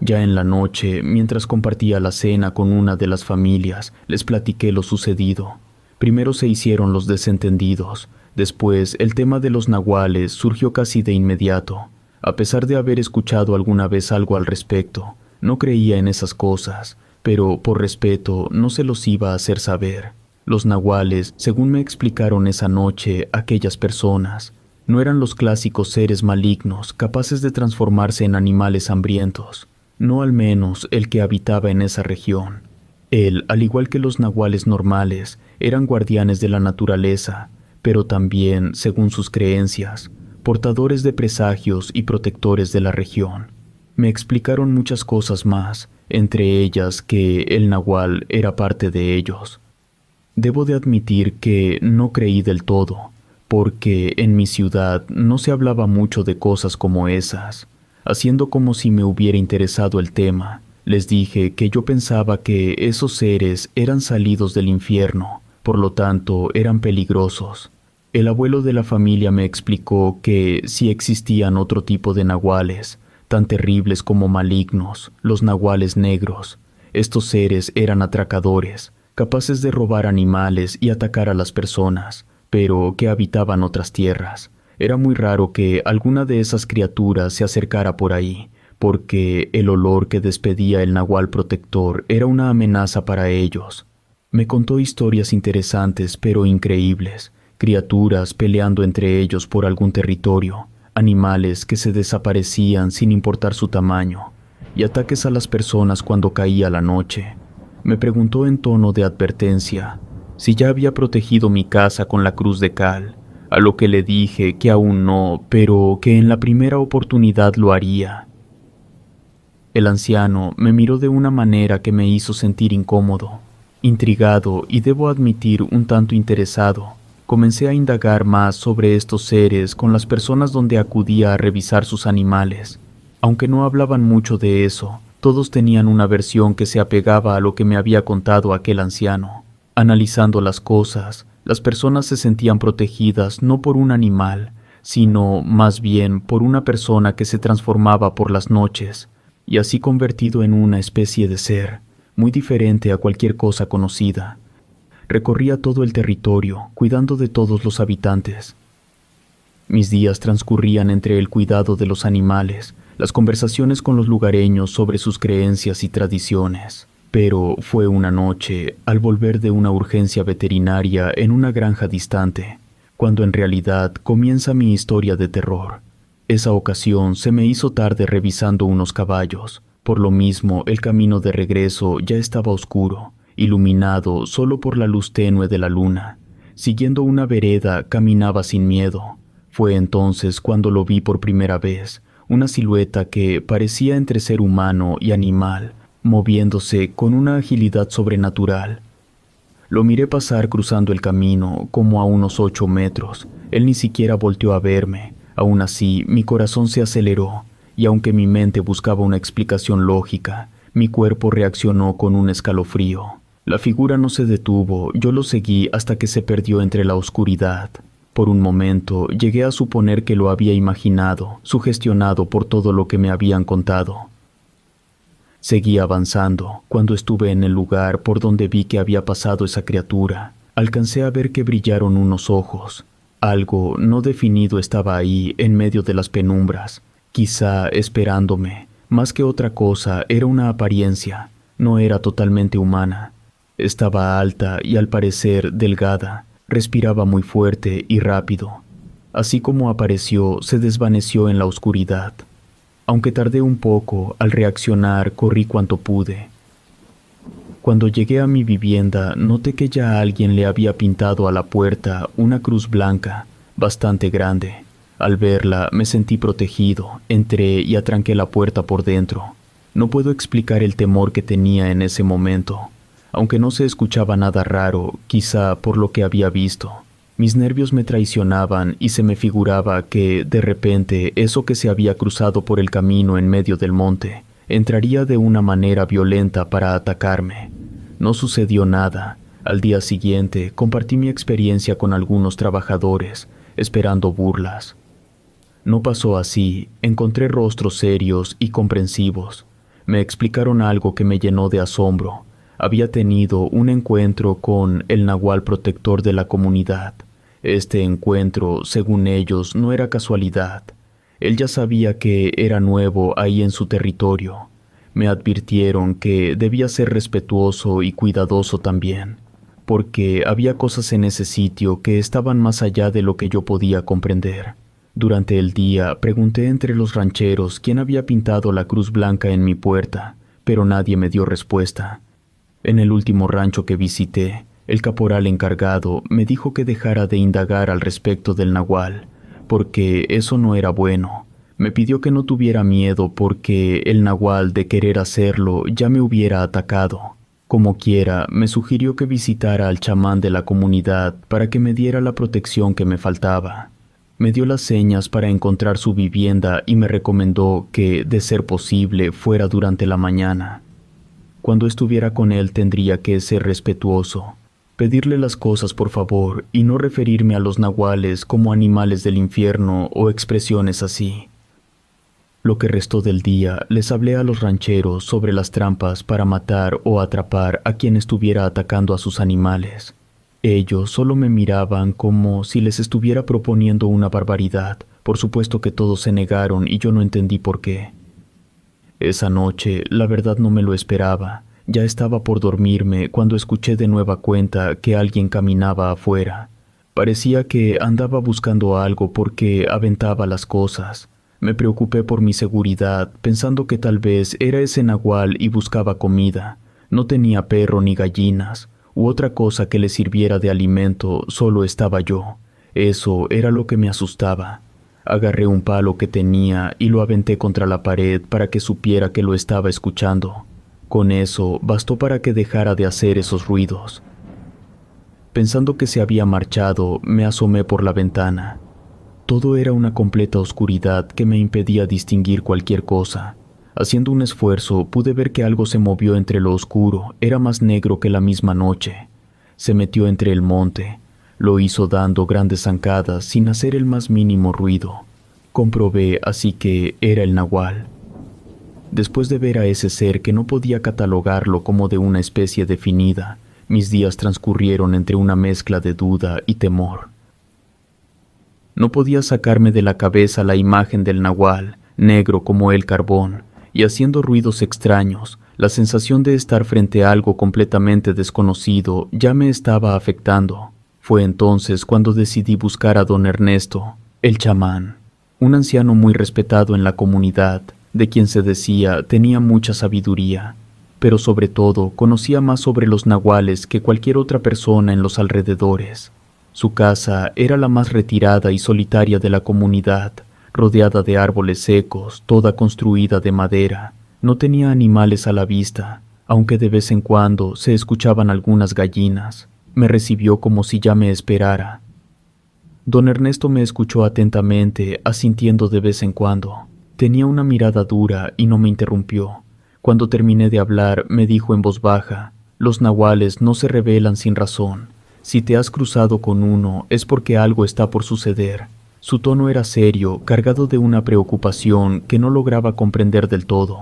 [SPEAKER 1] Ya en la noche, mientras compartía la cena con una de las familias, les platiqué lo sucedido. Primero se hicieron los desentendidos. Después, el tema de los nahuales surgió casi de inmediato. A pesar de haber escuchado alguna vez algo al respecto, no creía en esas cosas, pero por respeto no se los iba a hacer saber. Los nahuales, según me explicaron esa noche aquellas personas, no eran los clásicos seres malignos capaces de transformarse en animales hambrientos, no al menos el que habitaba en esa región. Él, al igual que los nahuales normales, eran guardianes de la naturaleza, pero también, según sus creencias, portadores de presagios y protectores de la región. Me explicaron muchas cosas más, entre ellas que el nahual era parte de ellos. Debo de admitir que no creí del todo, porque en mi ciudad no se hablaba mucho de cosas como esas. Haciendo como si me hubiera interesado el tema, les dije que yo pensaba que esos seres eran salidos del infierno, por lo tanto eran peligrosos. El abuelo de la familia me explicó que sí existían otro tipo de nahuales, tan terribles como malignos, los nahuales negros. Estos seres eran atracadores, capaces de robar animales y atacar a las personas, pero que habitaban otras tierras. Era muy raro que alguna de esas criaturas se acercara por ahí, porque el olor que despedía el nahual protector era una amenaza para ellos. Me contó historias interesantes pero increíbles, criaturas peleando entre ellos por algún territorio, animales que se desaparecían sin importar su tamaño, y ataques a las personas cuando caía la noche. Me preguntó en tono de advertencia si ya había protegido mi casa con la cruz de cal, a lo que le dije que aún no, pero que en la primera oportunidad lo haría. El anciano me miró de una manera que me hizo sentir incómodo, intrigado y debo admitir un tanto interesado. Comencé a indagar más sobre estos seres con las personas donde acudía a revisar sus animales. Aunque no hablaban mucho de eso, todos tenían una versión que se apegaba a lo que me había contado aquel anciano. Analizando las cosas, las personas se sentían protegidas no por un animal, sino más bien por una persona que se transformaba por las noches, y así convertido en una especie de ser, muy diferente a cualquier cosa conocida. Recorría todo el territorio, cuidando de todos los habitantes. Mis días transcurrían entre el cuidado de los animales, las conversaciones con los lugareños sobre sus creencias y tradiciones. Pero fue una noche, al volver de una urgencia veterinaria en una granja distante, cuando en realidad comienza mi historia de terror. Esa ocasión se me hizo tarde revisando unos caballos. Por lo mismo, el camino de regreso ya estaba oscuro, iluminado solo por la luz tenue de la luna. Siguiendo una vereda, caminaba sin miedo. Fue entonces cuando lo vi por primera vez, una silueta que parecía entre ser humano y animal, moviéndose con una agilidad sobrenatural. Lo miré pasar cruzando el camino, como a unos 8 metros. Él ni siquiera volteó a verme. Aún así, mi corazón se aceleró, y aunque mi mente buscaba una explicación lógica, mi cuerpo reaccionó con un escalofrío. La figura no se detuvo, yo lo seguí hasta que se perdió entre la oscuridad. Por un momento, llegué a suponer que lo había imaginado, sugestionado por todo lo que me habían contado. Seguí avanzando. Cuando estuve en el lugar por donde vi que había pasado esa criatura, alcancé a ver que brillaron unos ojos. Algo no definido estaba ahí en medio de las penumbras, quizá esperándome. Más que otra cosa, era una apariencia. No era totalmente humana. Estaba alta y al parecer delgada. Respiraba muy fuerte y rápido. Así como apareció, se desvaneció en la oscuridad. Aunque tardé un poco, al reaccionar corrí cuanto pude. Cuando llegué a mi vivienda, noté que ya alguien le había pintado a la puerta una cruz blanca, bastante grande. Al verla, me sentí protegido, entré y atranqué la puerta por dentro. No puedo explicar el temor que tenía en ese momento. Aunque no se escuchaba nada raro, quizá por lo que había visto. Mis nervios me traicionaban y se me figuraba que, de repente, eso que se había cruzado por el camino en medio del monte, entraría de una manera violenta para atacarme. No sucedió nada. Al día siguiente, compartí mi experiencia con algunos trabajadores, esperando burlas. No pasó así. Encontré rostros serios y comprensivos. Me explicaron algo que me llenó de asombro. Había tenido un encuentro con el nahual protector de la comunidad. Este encuentro, según ellos, no era casualidad. Él ya sabía que era nuevo ahí en su territorio. Me advirtieron que debía ser respetuoso y cuidadoso también, porque había cosas en ese sitio que estaban más allá de lo que yo podía comprender. Durante el día pregunté entre los rancheros quién había pintado la cruz blanca en mi puerta, pero nadie me dio respuesta. En el último rancho que visité, el caporal encargado me dijo que dejara de indagar al respecto del nahual, porque eso no era bueno. Me pidió que no tuviera miedo porque el nahual, de querer hacerlo, ya me hubiera atacado. Como quiera, me sugirió que visitara al chamán de la comunidad para que me diera la protección que me faltaba. Me dio las señas para encontrar su vivienda y me recomendó que, de ser posible, fuera durante la mañana. Cuando estuviera con él tendría que ser respetuoso, pedirle las cosas por favor y no referirme a los nahuales como animales del infierno o expresiones así. Lo que restó del día les hablé a los rancheros sobre las trampas para matar o atrapar a quien estuviera atacando a sus animales. Ellos solo me miraban como si les estuviera proponiendo una barbaridad. Por supuesto que todos se negaron y yo no entendí por qué. Esa noche, la verdad no me lo esperaba. Ya estaba por dormirme cuando escuché de nueva cuenta que alguien caminaba afuera. Parecía que andaba buscando algo porque aventaba las cosas. Me preocupé por mi seguridad, pensando que tal vez era ese nahual y buscaba comida. No tenía perro ni gallinas, u otra cosa que le sirviera de alimento, solo estaba yo. Eso era lo que me asustaba. Agarré un palo que tenía y lo aventé contra la pared para que supiera que lo estaba escuchando. Con eso bastó para que dejara de hacer esos ruidos. Pensando que se había marchado, me asomé por la ventana. Todo era una completa oscuridad que me impedía distinguir cualquier cosa. Haciendo un esfuerzo, pude ver que algo se movió entre lo oscuro, era más negro que la misma noche. Se metió entre el monte. Lo hizo dando grandes zancadas sin hacer el más mínimo ruido. Comprobé así que era el nahual. Después de ver a ese ser que no podía catalogarlo como de una especie definida, mis días transcurrieron entre una mezcla de duda y temor. No podía sacarme de la cabeza la imagen del nahual, negro como el carbón, y haciendo ruidos extraños. La sensación de estar frente a algo completamente desconocido ya me estaba afectando. Fue entonces cuando decidí buscar a don Ernesto, el chamán, un anciano muy respetado en la comunidad, de quien se decía tenía mucha sabiduría, pero sobre todo conocía más sobre los nahuales que cualquier otra persona en los alrededores. Su casa era la más retirada y solitaria de la comunidad, rodeada de árboles secos, toda construida de madera. No tenía animales a la vista, aunque de vez en cuando se escuchaban algunas gallinas. Me recibió como si ya me esperara. Don Ernesto me escuchó atentamente, asintiendo de vez en cuando. Tenía una mirada dura y no me interrumpió. Cuando terminé de hablar, me dijo en voz baja: «Los nahuales no se rebelan sin razón. Si te has cruzado con uno, es porque algo está por suceder». Su tono era serio, cargado de una preocupación que no lograba comprender del todo.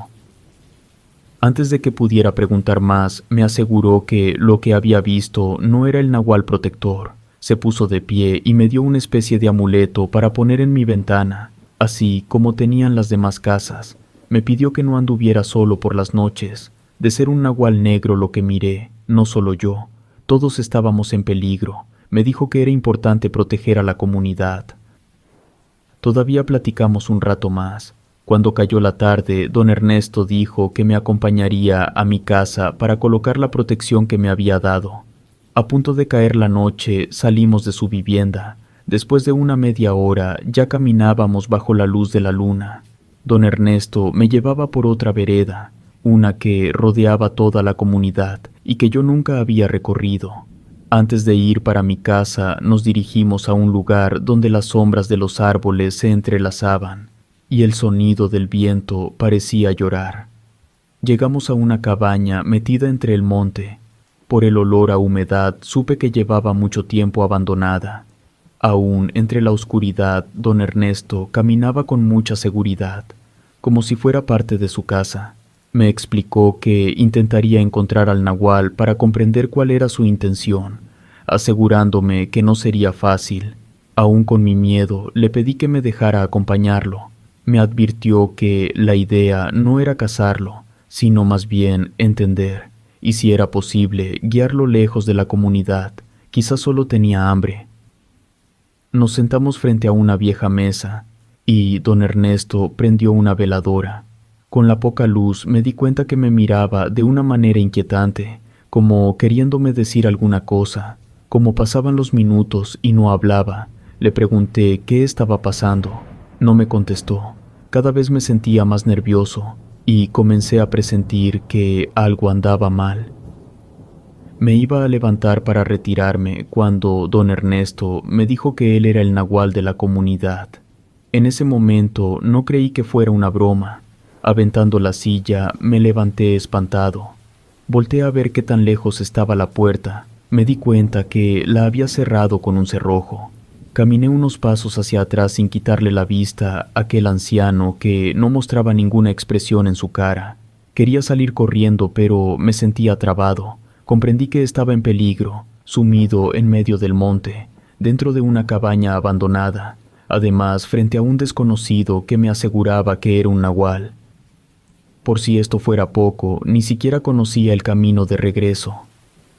[SPEAKER 1] Antes de que pudiera preguntar más, me aseguró que lo que había visto no era el nahual protector. Se puso de pie y me dio una especie de amuleto para poner en mi ventana, así como tenían las demás casas. Me pidió que no anduviera solo por las noches. De ser un nahual negro lo que miré, no solo yo, todos estábamos en peligro. Me dijo que era importante proteger a la comunidad. Todavía platicamos un rato más. Cuando cayó la tarde, don Ernesto dijo que me acompañaría a mi casa para colocar la protección que me había dado. A punto de caer la noche, salimos de su vivienda. Después de una media hora, ya caminábamos bajo la luz de la luna. Don Ernesto me llevaba por otra vereda, una que rodeaba toda la comunidad y que yo nunca había recorrido. Antes de ir para mi casa, nos dirigimos a un lugar donde las sombras de los árboles se entrelazaban y el sonido del viento parecía llorar. Llegamos a una cabaña metida entre el monte. Por el olor a humedad supe que llevaba mucho tiempo abandonada. Aún entre la oscuridad, don Ernesto caminaba con mucha seguridad, como si fuera parte de su casa. Me explicó que intentaría encontrar al nahual para comprender cuál era su intención, asegurándome que no sería fácil. Aún con mi miedo, le pedí que me dejara acompañarlo. Me advirtió que la idea no era cazarlo, sino más bien entender, y si era posible, guiarlo lejos de la comunidad. Quizás solo tenía hambre. Nos sentamos frente a una vieja mesa, y don Ernesto prendió una veladora. Con la poca luz me di cuenta que me miraba de una manera inquietante, como queriéndome decir alguna cosa. Como pasaban los minutos y no hablaba, le pregunté qué estaba pasando. No me contestó. Cada vez me sentía más nervioso y comencé a presentir que algo andaba mal. Me iba a levantar para retirarme cuando don Ernesto me dijo que él era el nahual de la comunidad. En ese momento no creí que fuera una broma. Aventando la silla, me levanté espantado. Volté a ver qué tan lejos estaba la puerta. Me di cuenta que la había cerrado con un cerrojo. Caminé unos pasos hacia atrás sin quitarle la vista a aquel anciano que no mostraba ninguna expresión en su cara. Quería salir corriendo, pero me sentía trabado. Comprendí que estaba en peligro, sumido en medio del monte, dentro de una cabaña abandonada, además frente a un desconocido que me aseguraba que era un nahual. Por si esto fuera poco, ni siquiera conocía el camino de regreso.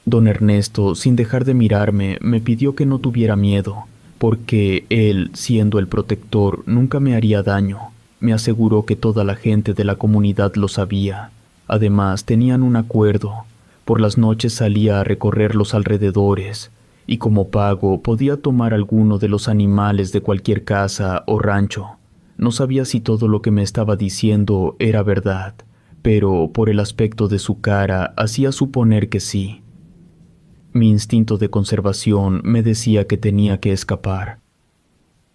[SPEAKER 1] Don Ernesto, sin dejar de mirarme, me pidió que no tuviera miedo, porque él, siendo el protector, nunca me haría daño. Me aseguró que toda la gente de la comunidad lo sabía. Además, tenían un acuerdo. Por las noches salía a recorrer los alrededores, y como pago podía tomar alguno de los animales de cualquier casa o rancho. No sabía si todo lo que me estaba diciendo era verdad, pero por el aspecto de su cara hacía suponer que sí. Mi instinto de conservación me decía que tenía que escapar.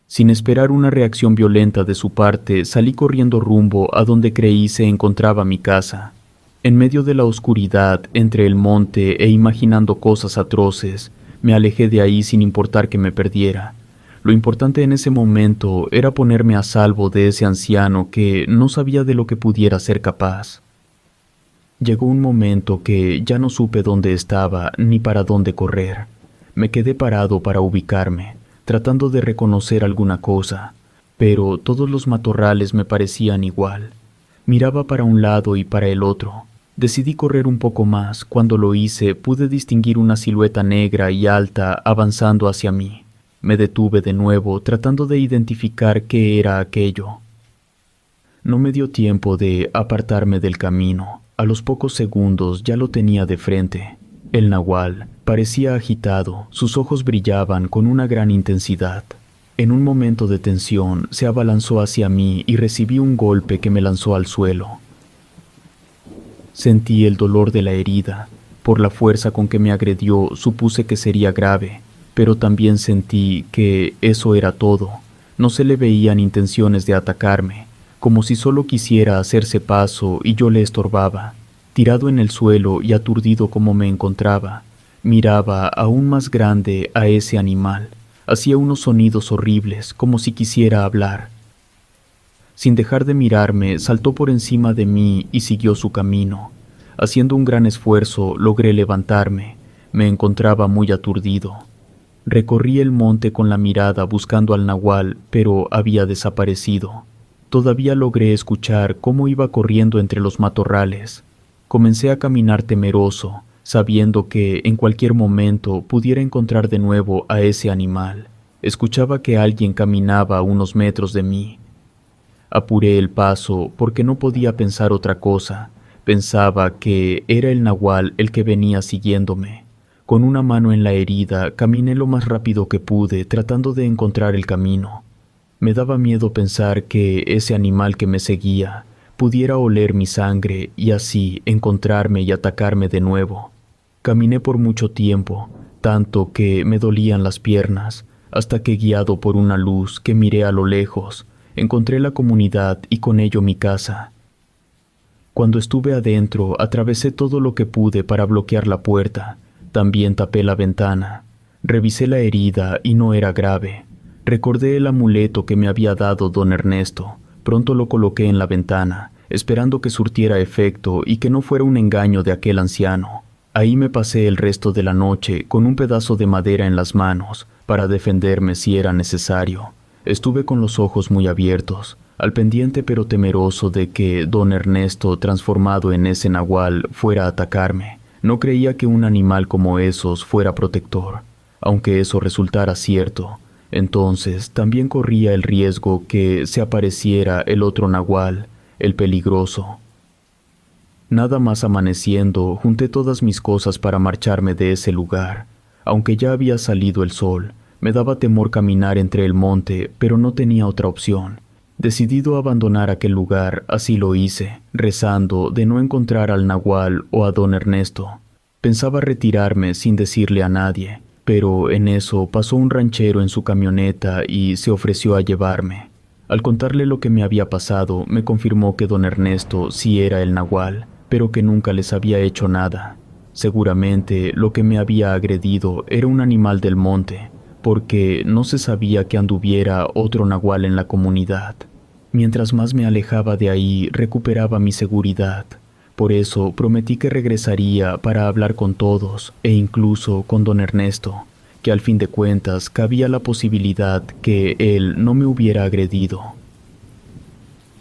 [SPEAKER 1] Sin esperar una reacción violenta de su parte, salí corriendo rumbo a donde creí se encontraba mi casa. En medio de la oscuridad, entre el monte e imaginando cosas atroces, me alejé de ahí sin importar que me perdiera. Lo importante en ese momento era ponerme a salvo de ese anciano que no sabía de lo que pudiera ser capaz. Llegó un momento que ya no supe dónde estaba ni para dónde correr. Me quedé parado para ubicarme, tratando de reconocer alguna cosa, pero todos los matorrales me parecían igual. Miraba para un lado y para el otro. Decidí correr un poco más. Cuando lo hice, pude distinguir una silueta negra y alta avanzando hacia mí. Me detuve de nuevo, tratando de identificar qué era aquello. No me dio tiempo de apartarme del camino. A los pocos segundos ya lo tenía de frente. El nahual parecía agitado, sus ojos brillaban con una gran intensidad. En un momento de tensión, se abalanzó hacia mí y recibí un golpe que me lanzó al suelo. Sentí el dolor de la herida. Por la fuerza con que me agredió, supuse que sería grave, pero también sentí que eso era todo. No se le veían intenciones de atacarme, como si solo quisiera hacerse paso y yo le estorbaba. Tirado en el suelo y aturdido como me encontraba, miraba aún más grande a ese animal. Hacía unos sonidos horribles, como si quisiera hablar. Sin dejar de mirarme, saltó por encima de mí y siguió su camino. Haciendo un gran esfuerzo, logré levantarme. Me encontraba muy aturdido. Recorrí el monte con la mirada buscando al nahual, pero había desaparecido. Todavía logré escuchar cómo iba corriendo entre los matorrales. Comencé a caminar temeroso, sabiendo que en cualquier momento pudiera encontrar de nuevo a ese animal. Escuchaba que alguien caminaba a unos metros de mí. Apuré el paso porque no podía pensar otra cosa. Pensaba que era el nahual el que venía siguiéndome. Con una mano en la herida, caminé lo más rápido que pude, tratando de encontrar el camino. Me daba miedo pensar que ese animal que me seguía pudiera oler mi sangre y así encontrarme y atacarme de nuevo. Caminé por mucho tiempo, tanto que me dolían las piernas, hasta que guiado por una luz que miré a lo lejos, encontré la comunidad y con ello mi casa. Cuando estuve adentro, atravesé todo lo que pude para bloquear la puerta. También tapé la ventana. Revisé la herida y no era grave. Recordé el amuleto que me había dado don Ernesto. Pronto lo coloqué en la ventana, esperando que surtiera efecto y que no fuera un engaño de aquel anciano. Ahí me pasé el resto de la noche con un pedazo de madera en las manos para defenderme si era necesario. Estuve con los ojos muy abiertos, al pendiente pero temeroso de que don Ernesto, transformado en ese nahual, fuera a atacarme. No creía que un animal como esos fuera protector. Aunque eso resultara cierto, entonces también corría el riesgo que se apareciera el otro nahual, el peligroso. Nada más amaneciendo, junté todas mis cosas para marcharme de ese lugar. Aunque ya había salido el sol, me daba temor caminar entre el monte, pero no tenía otra opción. Decidido a abandonar aquel lugar, así lo hice, rezando de no encontrar al nahual o a don Ernesto. Pensaba retirarme sin decirle a nadie, pero en eso pasó un ranchero en su camioneta y se ofreció a llevarme. Al contarle lo que me había pasado, me confirmó que don Ernesto sí era el nahual, pero que nunca les había hecho nada. Seguramente lo que me había agredido era un animal del monte, porque no se sabía que anduviera otro nahual en la comunidad. Mientras más me alejaba de ahí, recuperaba mi seguridad. Por eso prometí que regresaría para hablar con todos, e incluso con don Ernesto, que al fin de cuentas cabía la posibilidad que él no me hubiera agredido.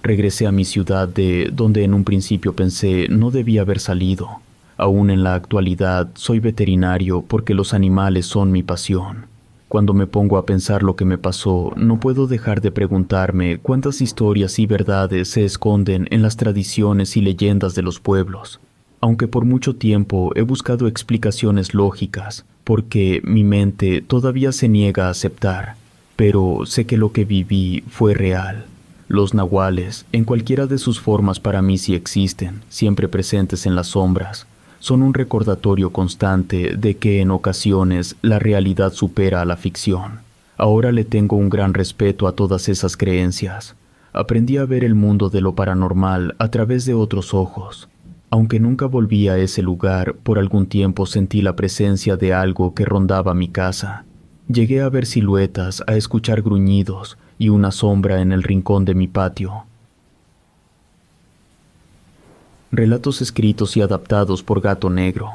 [SPEAKER 1] Regresé a mi ciudad de donde en un principio pensé no debía haber salido. Aún en la actualidad soy veterinario porque los animales son mi pasión. Cuando me pongo a pensar lo que me pasó, no puedo dejar de preguntarme cuántas historias y verdades se esconden en las tradiciones y leyendas de los pueblos. Aunque por mucho tiempo he buscado explicaciones lógicas, porque mi mente todavía se niega a aceptar, pero sé que lo que viví fue real. Los nahuales, en cualquiera de sus formas para mí sí existen, siempre presentes en las sombras, son un recordatorio constante de que en ocasiones la realidad supera a la ficción. Ahora le tengo un gran respeto a todas esas creencias. Aprendí a ver el mundo de lo paranormal a través de otros ojos. Aunque nunca volví a ese lugar, por algún tiempo sentí la presencia de algo que rondaba mi casa. Llegué a ver siluetas, a escuchar gruñidos y una sombra en el rincón de mi patio. Relatos escritos y adaptados por Gato Negro.